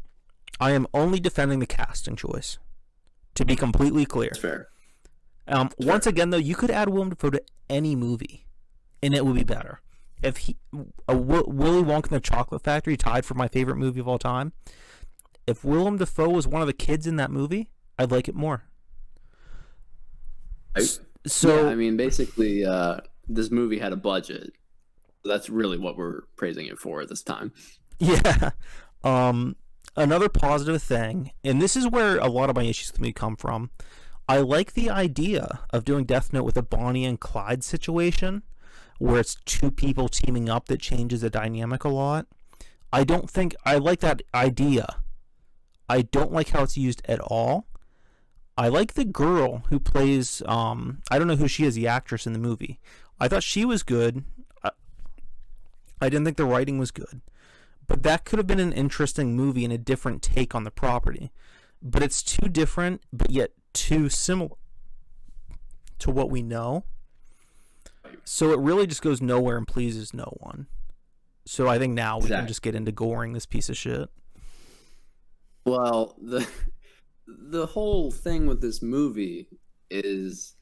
Speaker 2: I am only defending the casting choice, to be completely clear.
Speaker 1: That's fair.
Speaker 2: Once again, though, you could add Willem Dafoe to any movie, and it would be better. If Willy Wonka and the Chocolate Factory tied for my favorite movie of all time, if Willem Dafoe was one of the kids in that movie, I'd like it more. So
Speaker 1: yeah, I mean, basically, this movie had a budget. That's really what we're praising it for at this time.
Speaker 2: Yeah. Another positive thing, and this is where a lot of my issues with me come from. I like the idea of doing Death Note with a Bonnie and Clyde situation, where it's two people teaming up that changes the dynamic a lot. I like that idea. I don't like how it's used at all. I like the girl who plays, I don't know who she is, the actress in the movie. I thought she was good. I didn't think the writing was good. But that could have been an interesting movie and a different take on the property. But it's too different, but yet too similar to what we know. So it really just goes nowhere and pleases no one. So I think now we can
Speaker 1: Exactly.
Speaker 2: just get into goring this piece of shit.
Speaker 1: Well, the whole thing with this movie is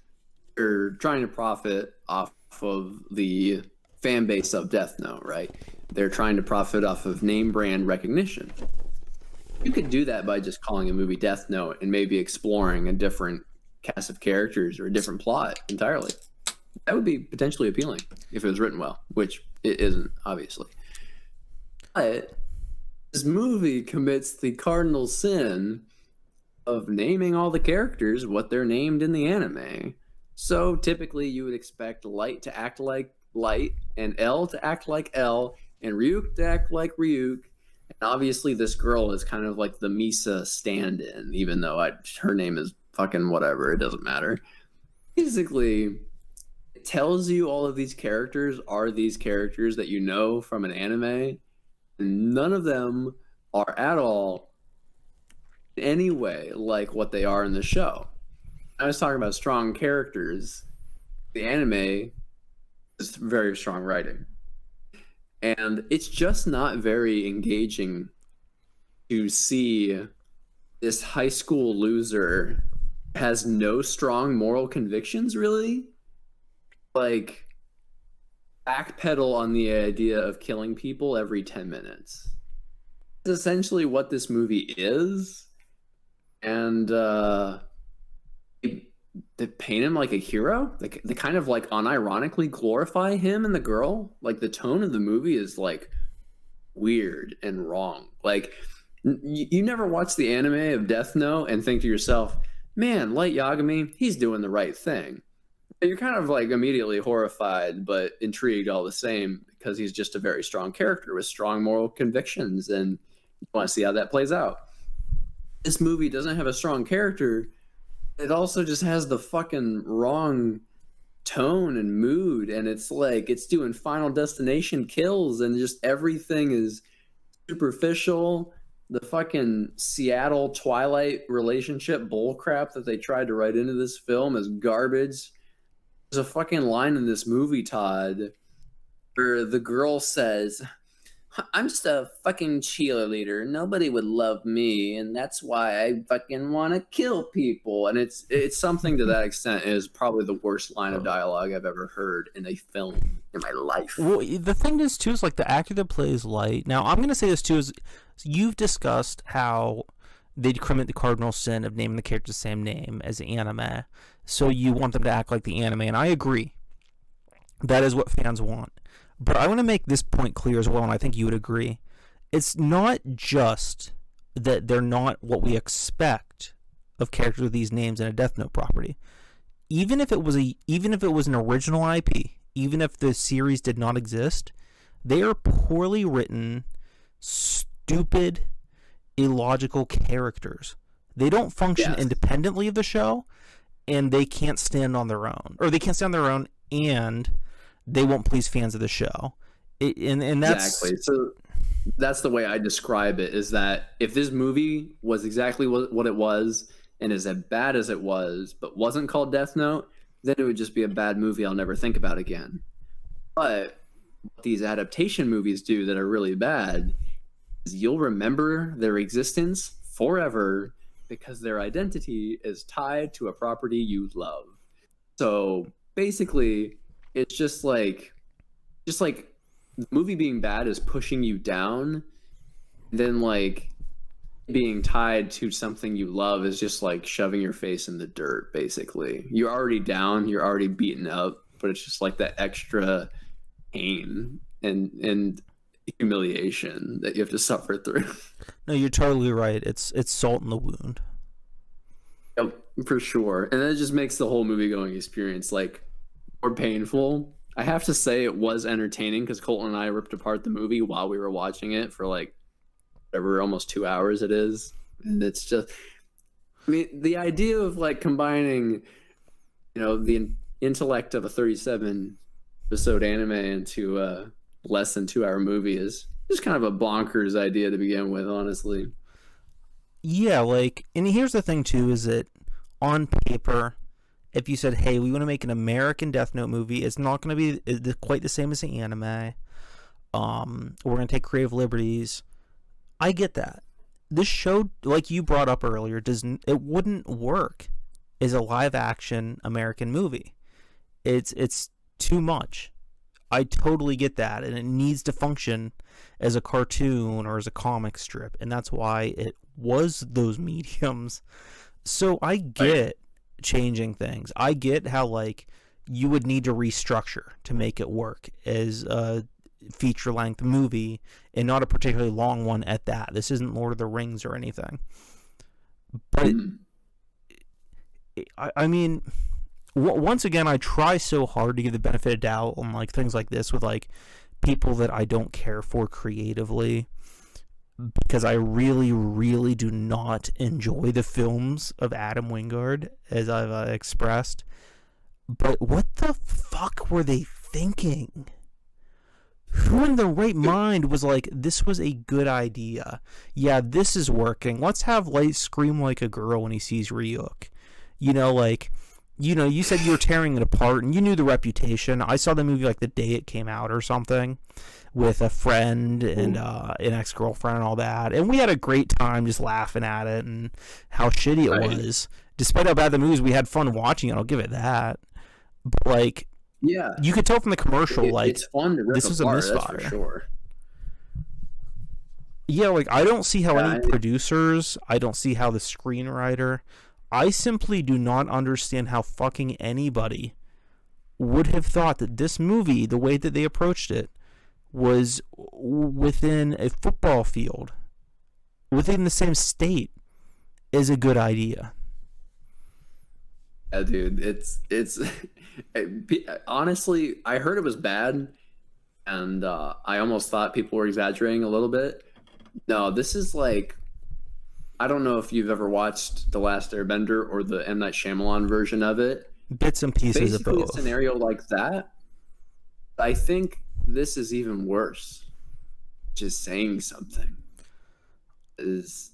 Speaker 1: they're trying to profit off of the fan base of Death Note, right? They're trying to profit off of name brand recognition. You could do that by just calling a movie Death Note and maybe exploring a different cast of characters or a different plot entirely. That would be potentially appealing if it was written well, which it isn't, obviously. But this movie commits the cardinal sin of naming all the characters what they're named in the anime. So typically you would expect Light to act like Light, and L to act like L, and Ryuk to act like Ryuk. And obviously this girl is kind of like the Misa stand-in, even though her name is fucking whatever, it doesn't matter. Basically, it tells you all of these characters are these characters that you know from an anime, and none of them are at all in any way like what they are in the show. I was talking about strong characters. The anime is very strong writing. And it's just not very engaging to see this high school loser has no strong moral convictions, really. Like, backpedal on the idea of killing people every 10 minutes. It's essentially what this movie is. And they paint him like a hero. They kind of like unironically glorify him and the girl. Like, the tone of the movie is like weird and wrong. Like, you never watch the anime of Death Note and think to yourself, man, Light Yagami, he's doing the right thing. You're kind of like immediately horrified but intrigued all the same, because he's just a very strong character with strong moral convictions, and you want to see how that plays out. This movie doesn't have a strong character. It also just has the fucking wrong tone and mood, and it's like it's doing Final Destination kills, and just everything is superficial. The fucking Seattle Twilight relationship bullcrap that they tried to write into this film is garbage. There's a fucking line in this movie, Todd, where the girl says, I'm just a fucking cheerleader. Nobody would love me, and that's why I fucking want to kill people. And it's something to that extent. Is probably the worst line of dialogue I've ever heard in a film in my life.
Speaker 2: Well, the thing is, too, is like the actor that plays Light. Now, I'm going to say this, too, is you've discussed how they commit the cardinal sin of naming the character the same name as the anime. So you want them to act like the anime, and I agree. That is what fans want. But I want to make this point clear as well, and I think you would agree. It's not just that they're not what we expect of characters with these names in a Death Note property. Even if it was an original IP, even if the series did not exist, they are poorly written, stupid, illogical characters. They don't function independently of the show, and they can't stand on their own. Or they can't stand on their own, and they won't please fans of the show. And that's...
Speaker 1: Exactly. So that's the way I describe it, is that if this movie was exactly what it was, and as bad as it was, but wasn't called Death Note, then it would just be a bad movie I'll never think about again. But what these adaptation movies do that are really bad is you'll remember their existence forever because their identity is tied to a property you love. So basically, it's just like the movie being bad is pushing you down, then like being tied to something you love is just like shoving your face in the dirt. Basically, you're already down, you're already beaten up, but it's just like that extra pain and humiliation that you have to suffer through.
Speaker 2: No, you're totally right. It's salt in the wound.
Speaker 1: Yep, for sure. And it just makes the whole movie going experience like more painful. I have to say it was entertaining because Colton and I ripped apart the movie while we were watching it for like whatever, almost 2 hours it is. And it's just, I mean, the idea of like combining, the intellect of a 37 episode anime into a less than 2 hour movie is just kind of a bonkers idea to begin with, honestly.
Speaker 2: Yeah, like, and here's the thing too, is that on paper, if you said, hey, we want to make an American Death Note movie, it's not going to be quite the same as the anime. We're gonna take creative liberties. I get that. This show, like you brought up earlier, it wouldn't work as a live action American movie. It's too much. I totally get that, and it needs to function as a cartoon or as a comic strip, and that's why it was those mediums. So I get changing things. I get how like you would need to restructure to make it work as a feature length movie and not a particularly long one at that. This isn't Lord of the Rings or anything. But I mean, once again, I try so hard to give the benefit of doubt on like things like this with like people that I don't care for creatively, because I really, really do not enjoy the films of Adam Wingard, as I've expressed. But what the fuck were they thinking? Who in their right mind was like, this was a good idea? Yeah, this is working. Let's have Light scream like a girl when he sees Ryuk. You know, like, you know, you said you were tearing it apart, and you knew the Reputation. I saw the movie like the day it came out or something, with a friend and an ex-girlfriend and all that, and we had a great time just laughing at it and how shitty it was. Despite how bad the movie was, we had fun watching it. I'll give it that. But like,
Speaker 1: yeah,
Speaker 2: you could tell from the commercial, like,
Speaker 1: it's fun to rip
Speaker 2: this was
Speaker 1: apart,
Speaker 2: a misfire.
Speaker 1: that's for sure.
Speaker 2: Yeah, like, I don't see how any producers, I don't see how the screenwriter, I simply do not understand how fucking anybody would have thought that this movie, the way that they approached it, was within a football field, within the same state, is a good idea.
Speaker 1: Yeah, dude, it's honestly, I heard it was bad, and I almost thought people were exaggerating a little bit. No, this is like, I don't know if you've ever watched The Last Airbender or the M. Night Shyamalan version of it.
Speaker 2: Bits and pieces
Speaker 1: Basically,
Speaker 2: of both.
Speaker 1: a scenario like that. I think this is even worse. Just saying something is,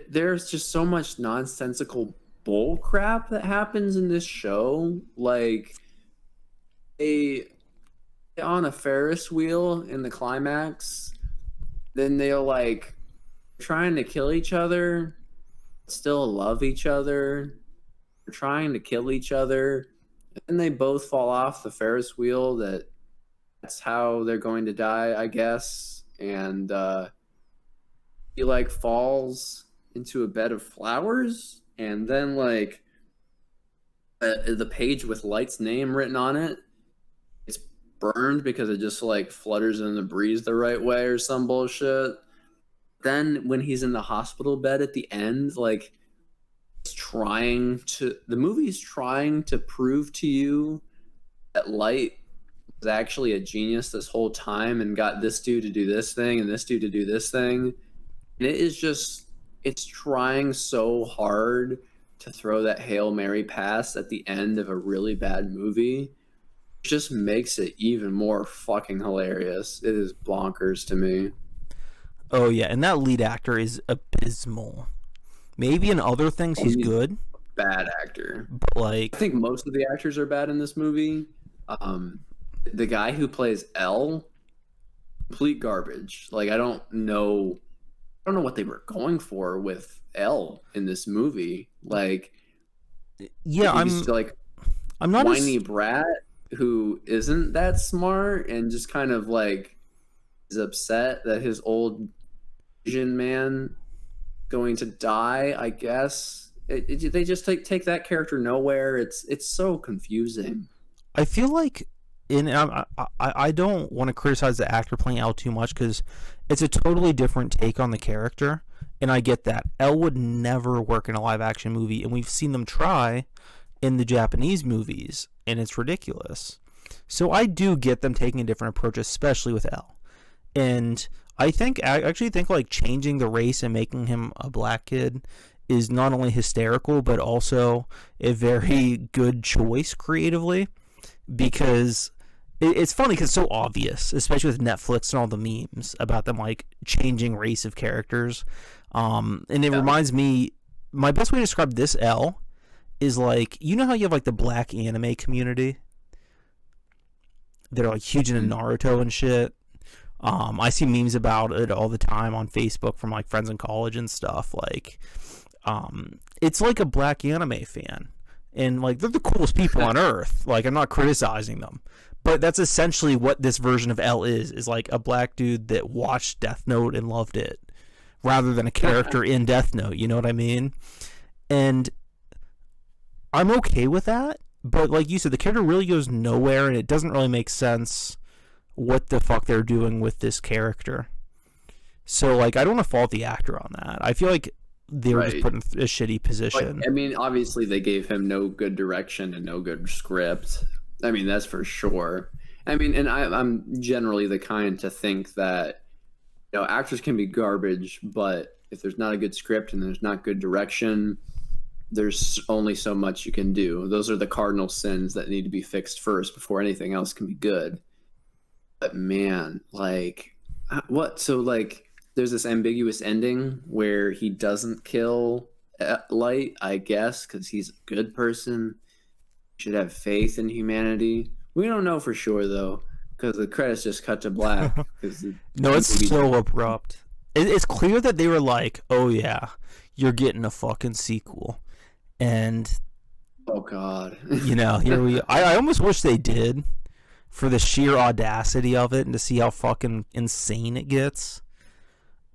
Speaker 1: there's just so much nonsensical bull crap that happens in this show. Like, on a Ferris wheel in the climax, then they're like trying to kill each other, still love each other. They're trying to kill each other, and they both fall off the Ferris wheel. That's how they're going to die, I guess. And he like falls into a bed of flowers, and then like the page with Light's name written on it, it's burned because it just like flutters in the breeze the right way or some bullshit. Then when he's in the hospital bed at the end, like, the movie's trying to prove to you that Light was actually a genius this whole time and got this dude to do this thing and this dude to do this thing. And it is just, it's trying so hard to throw that Hail Mary pass at the end of a really bad movie. It just makes it even more fucking hilarious. It is bonkers to me.
Speaker 2: Oh yeah, and that lead actor is abysmal. Maybe in other things he's good.
Speaker 1: Bad actor.
Speaker 2: But like,
Speaker 1: I think most of the actors are bad in this movie. The guy who plays L, complete garbage. Like, I don't know what they were going for with L in this movie. Like,
Speaker 2: yeah,
Speaker 1: I'm
Speaker 2: not
Speaker 1: whiny brat who isn't that smart and just kind of like is upset that his old Asian man going to die, I guess. They just take that character nowhere. It's so confusing.
Speaker 2: I feel like I don't want to criticize the actor playing L too much, because it's a totally different take on the character, and I get that. L would never work in a live action movie, and we've seen them try in the Japanese movies, and it's ridiculous. So I do get them taking a different approach, especially with L. And I actually think like changing the race and making him a black kid is not only hysterical, but also a very good choice creatively, because it's funny because it's so obvious, especially with Netflix and all the memes about them like changing race of characters. And it reminds me, my best way to describe this L is like, you know how you have like the black anime community? They're like huge into Naruto and shit. I see memes about it all the time on Facebook from like friends in college and stuff. Like, it's like a black anime fan, and like they're the coolest people on earth. Like, I'm not criticizing them, but that's essentially what this version of L is like a black dude that watched Death Note and loved it, rather than a character in Death Note. You know what I mean? And I'm okay with that, but like you said, the character really goes nowhere, and it doesn't really make sense what the fuck they're doing with this character. So like, I don't want to fault the actor on that. I feel like they were just put in a shitty position.
Speaker 1: Like, I mean, obviously they gave him no good direction and no good script. I mean, that's for sure. I mean, and I'm generally the kind to think that, you know, actors can be garbage, but if there's not a good script and there's not good direction, there's only so much you can do. Those are the cardinal sins that need to be fixed first before anything else can be good. But man, like, what? So like, there's this ambiguous ending where he doesn't kill Light, I guess, because he's a good person. Should have faith in humanity. We don't know for sure though, because the credits just cut to black.
Speaker 2: No, it's so abrupt. It's clear that they were like, "Oh yeah, you're getting a fucking sequel," and
Speaker 1: oh god,
Speaker 2: you know, here we. I almost wish they did, for the sheer audacity of it and to see how fucking insane it gets.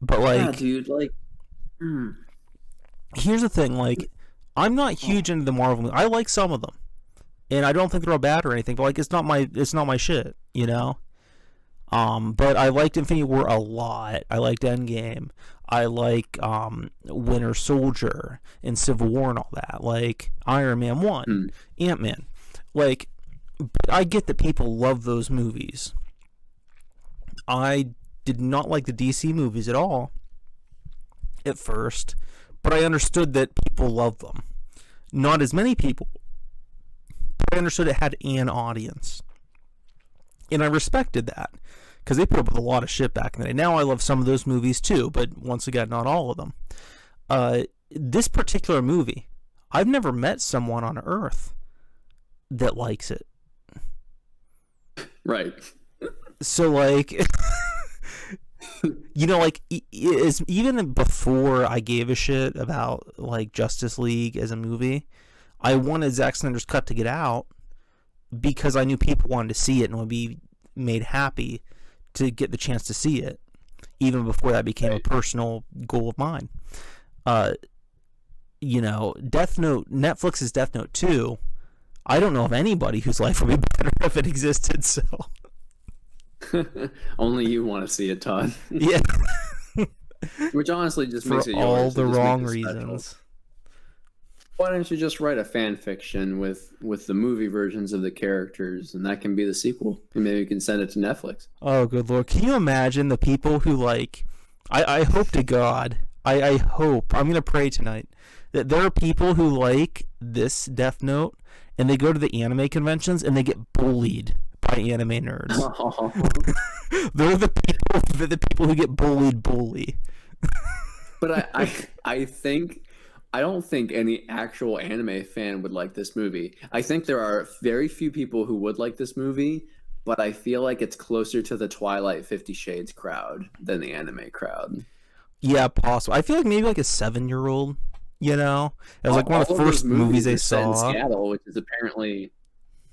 Speaker 2: But like,
Speaker 1: yeah, dude, like,
Speaker 2: here's the thing, like, I'm not huge into the Marvel movies. I like some of them, and I don't think they're all bad or anything, but like, it's not my shit, you know. But I liked Infinity War a lot. I liked Endgame. I like Winter Soldier and Civil War and all that. Like Iron Man 1, Ant-Man. Like, but I get that people love those movies. I did not like the DC movies at all at first, but I understood that people love them. Not as many people, but I understood it had an audience. And I respected that, because they put up with a lot of shit back in the day. Now I love some of those movies too, but once again, not all of them. This particular movie, I've never met someone on Earth that likes it.
Speaker 1: Right.
Speaker 2: So like, you know, like, even before I gave a shit about like Justice League as a movie, I wanted Zack Snyder's cut to get out because I knew people wanted to see it and would be made happy to get the chance to see it, even before that became a personal goal of mine. You know, Death Note, Netflix's Death Note 2, I don't know of anybody whose life would be better if it existed, so.
Speaker 1: Only you want to see it, Todd.
Speaker 2: Yeah.
Speaker 1: Which honestly just
Speaker 2: For
Speaker 1: makes it yours.
Speaker 2: all the wrong reasons.
Speaker 1: Why don't you just write a fan fiction with the movie versions of the characters, and that can be the sequel, and maybe you can send it to Netflix.
Speaker 2: Oh, good Lord. Can you imagine the people who, like, I hope to God, I hope, I'm going to pray tonight, that there are people who like this Death Note, and they go to the anime conventions, and they get bullied by anime nerds. Oh. They're the people who get bully.
Speaker 1: But I don't think any actual anime fan would like this movie. I think there are very few people who would like this movie, but I feel like it's closer to the Twilight 50 Shades crowd than the anime crowd.
Speaker 2: Yeah, possible. I feel like maybe like a 7-year-old, you know? It was like one of the first movies they saw.
Speaker 1: In Seattle, which is apparently...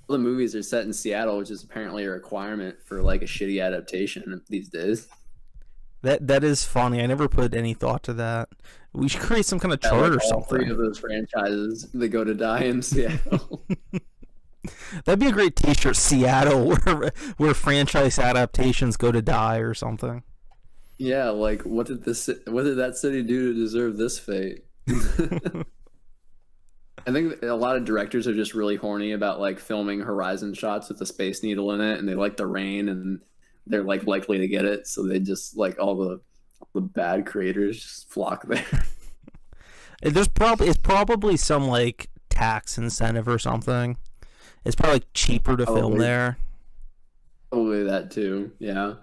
Speaker 1: All the movies are set in Seattle, which is apparently a requirement for like a shitty adaptation these days.
Speaker 2: That is funny. I never put any thought to that. We should create some kind of chart or something. All 3 of
Speaker 1: those franchises that go to die in Seattle.
Speaker 2: That'd be a great T-shirt. Seattle, where franchise adaptations go to die or something.
Speaker 1: Yeah, like what did that city do to deserve this fate? I think a lot of directors are just really horny about like filming horizon shots with the Space Needle in it, and they like the rain, and they're like likely to get it, so they just like all the bad creators just flock there.
Speaker 2: It's probably some like tax incentive or something. It's probably like, cheaper to film there.
Speaker 1: Probably that too. Yeah.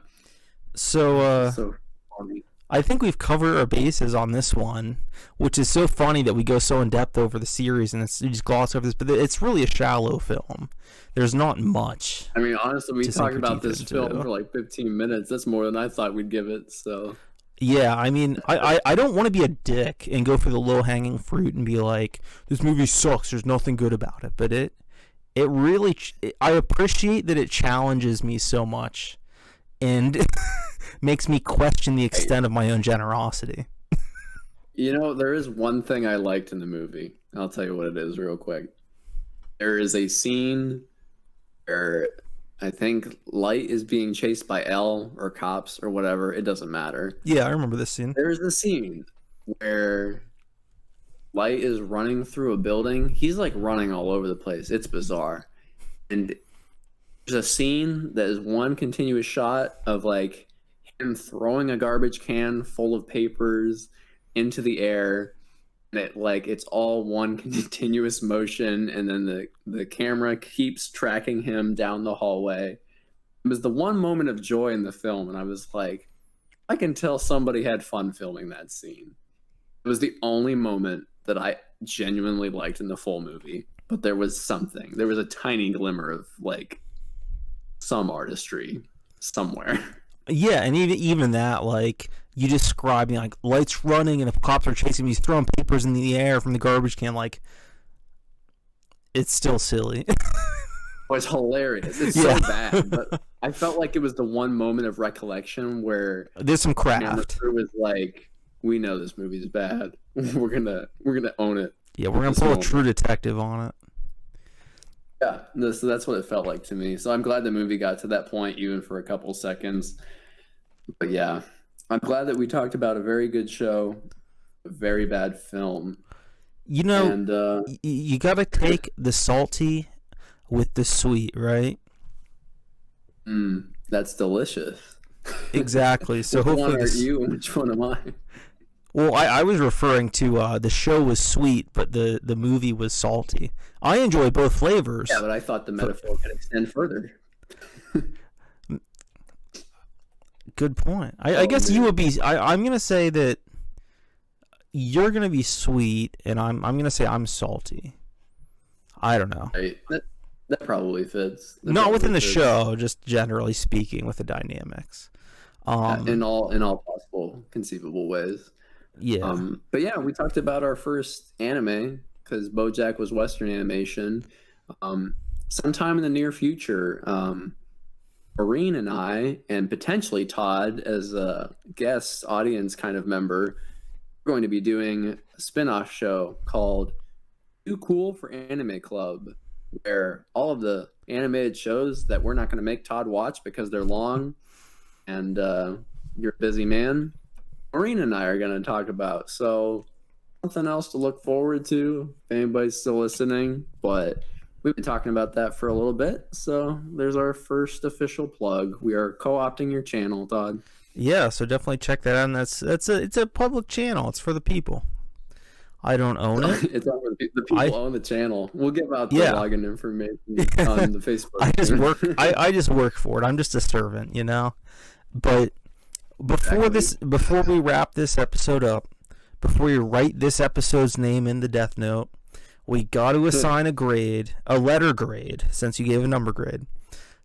Speaker 2: So
Speaker 1: so funny.
Speaker 2: I think we've covered our bases on this one, which is so funny that we go so in depth over the series and we just gloss over this, but it's really a shallow film. There's not much.
Speaker 1: I mean, honestly, we
Speaker 2: to sink
Speaker 1: talked
Speaker 2: your
Speaker 1: about
Speaker 2: teeth
Speaker 1: this
Speaker 2: into.
Speaker 1: film for like 15 minutes. That's more than I thought we'd give it. So
Speaker 2: Yeah, I mean, I don't want to be a dick and go for the low-hanging fruit and be like, this movie sucks, there's nothing good about it. But it really, I appreciate that it challenges me so much and makes me question the extent of my own generosity.
Speaker 1: you know, there is one thing I liked in the movie. I'll tell you what it is real quick. There is a scene where I think Light is being chased by L or cops or whatever. It doesn't matter.
Speaker 2: Yeah, I remember this scene.
Speaker 1: There's a scene where Light is running through a building. He's like running all over the place. It's bizarre. And there's a scene that is one continuous shot of like him throwing a garbage can full of papers into the air. And it's all one continuous motion, and then the camera keeps tracking him down the hallway. It was the one moment of joy in the film, and I was like, I can tell somebody had fun filming that scene. It was the only moment that I genuinely liked in the full movie, but there was something. There was a tiny glimmer of like some artistry somewhere.
Speaker 2: Yeah, and even that, like, you describing like Light's running and the cops are chasing him, he's throwing papers in the air from the garbage can, like, it's still silly.
Speaker 1: It was hilarious. It's so bad, but I felt like it was the one moment of recollection where
Speaker 2: there's some craft.
Speaker 1: The crew was like, we know this movie's bad. We're gonna own it.
Speaker 2: Yeah, we're gonna pull a True Detective on it.
Speaker 1: Yeah, so that's what it felt like to me. So I'm glad the movie got to that point, even for a couple seconds. But yeah, I'm glad that we talked about a very good show, a very bad film.
Speaker 2: You know, and, you got to take the salty with the sweet, right?
Speaker 1: That's delicious.
Speaker 2: Exactly. So
Speaker 1: which
Speaker 2: hopefully,
Speaker 1: one are you and which one am I?
Speaker 2: Well, I was referring to the show was sweet, but the movie was salty. I enjoy both flavors.
Speaker 1: Yeah, but I thought the metaphor could extend further.
Speaker 2: Good point. I guess you would be. I'm gonna say that you're gonna be sweet, and I'm gonna say I'm salty. I don't know.
Speaker 1: Right. That probably fits.
Speaker 2: Not within the show, just generally speaking, with the dynamics.
Speaker 1: In all possible conceivable ways.
Speaker 2: Yeah.
Speaker 1: But yeah, we talked about our first anime because BoJack was Western animation. Sometime in the near future, Maureen and I, and potentially Todd as a guest audience kind of member, we're going to be doing a spin-off show called Too Cool for Anime Club, where all of the animated shows that we're not going to make Todd watch because they're long and you're a busy man, Maureen and I are going to talk about. So something else to look forward to if anybody's still listening, but we've been talking about that for a little bit. So there's our first official plug. We are co-opting your channel, Todd.
Speaker 2: Yeah, so definitely check that out. And it's a public channel. It's for the people. I don't own it.
Speaker 1: It's on the people own the channel. We'll give out the login information on the Facebook.
Speaker 2: I just work for it. I'm just a servant, you know. But before we wrap this episode up, before we write this episode's name in the Death Note, we got to assign a letter grade, since you gave a number grade,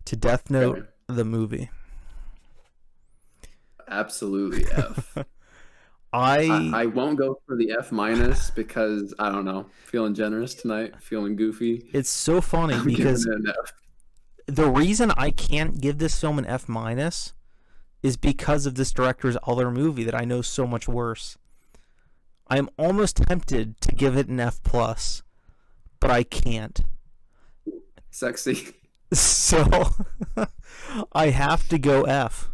Speaker 2: to Death Note the movie.
Speaker 1: Absolutely F. I won't go for the F- because I don't know, feeling generous tonight, feeling goofy.
Speaker 2: It's so funny because the reason I can't give this film an F- is because of this director's other movie that I know so much worse. I am almost tempted to give it an F+, but I can't.
Speaker 1: Sexy.
Speaker 2: So I have to go F.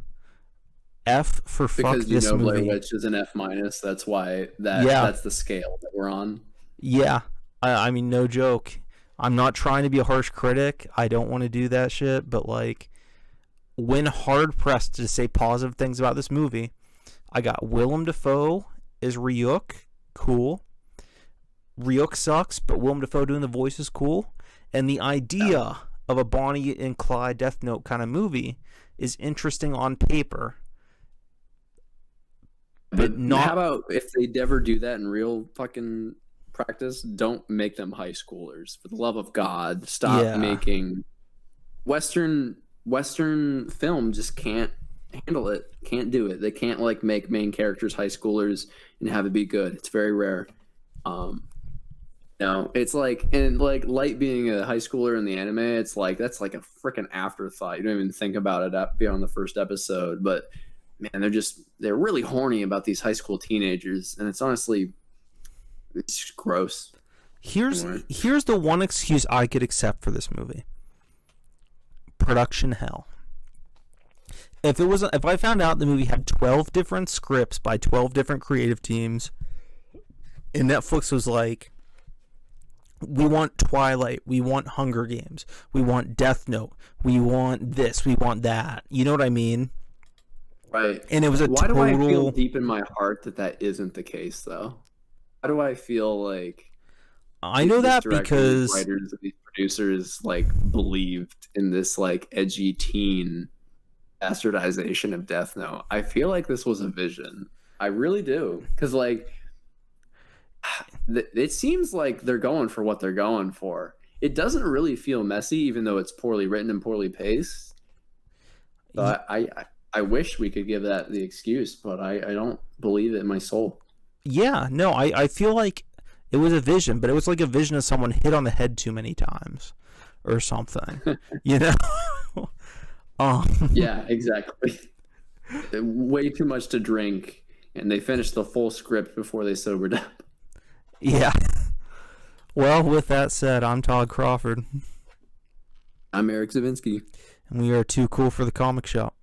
Speaker 2: F for fuck this movie. Because you know
Speaker 1: Blair Witch is an F-. That's why that's the scale that we're on.
Speaker 2: Yeah. I mean, no joke. I'm not trying to be a harsh critic. I don't want to do that shit. But, like, when hard-pressed to say positive things about this movie, I got Willem Dafoe as Ryuk. Cool. Ryuk sucks, but Willem Dafoe doing the voice is cool. And the idea of a Bonnie and Clyde Death Note kind of movie is interesting on paper.
Speaker 1: But how
Speaker 2: not.
Speaker 1: about if they ever do that in real fucking practice, don't make them high schoolers. For the love of God, stop
Speaker 2: Yeah.
Speaker 1: making Western film just can't handle it. Can't do it. They can't like make main characters high schoolers and have it be good. It's very rare. Um no, it's like and like Light being a high schooler in the anime, it's like that's like a freaking afterthought. You don't even think about it beyond the first episode. But man, they're really horny about these high school teenagers, and it's just gross.
Speaker 2: Here's
Speaker 1: Anyway.
Speaker 2: here's the one excuse I could accept for this movie. Production hell. If I found out the movie had 12 different scripts by 12 different creative teams, and Netflix was like, we want Twilight, we want Hunger Games, we want Death Note, we want this, we want that. You know what I mean?
Speaker 1: Right.
Speaker 2: And it was a
Speaker 1: Why
Speaker 2: total.
Speaker 1: do I feel deep in my heart that isn't the case, though? Why do I feel like
Speaker 2: I know that
Speaker 1: directors,
Speaker 2: because
Speaker 1: writers, these producers like believed in this like edgy teen bastardization of Death Note? I feel like this was a vision. I really do, because like it seems like they're going for what they're going for. It doesn't really feel messy, even though it's poorly written and poorly paced. So I wish we could give that the excuse, but I don't believe it in my soul.
Speaker 2: yeah, no, I feel like it was a vision, but it was like a vision of someone hit on the head too many times or something. You know?
Speaker 1: Yeah, exactly. Way too much to drink, and they finished the full script before they sobered up.
Speaker 2: Yeah. Well, with that said, I'm Todd Crawford.
Speaker 1: I'm Eric Zavinski.
Speaker 2: And we are too cool for the comic shop.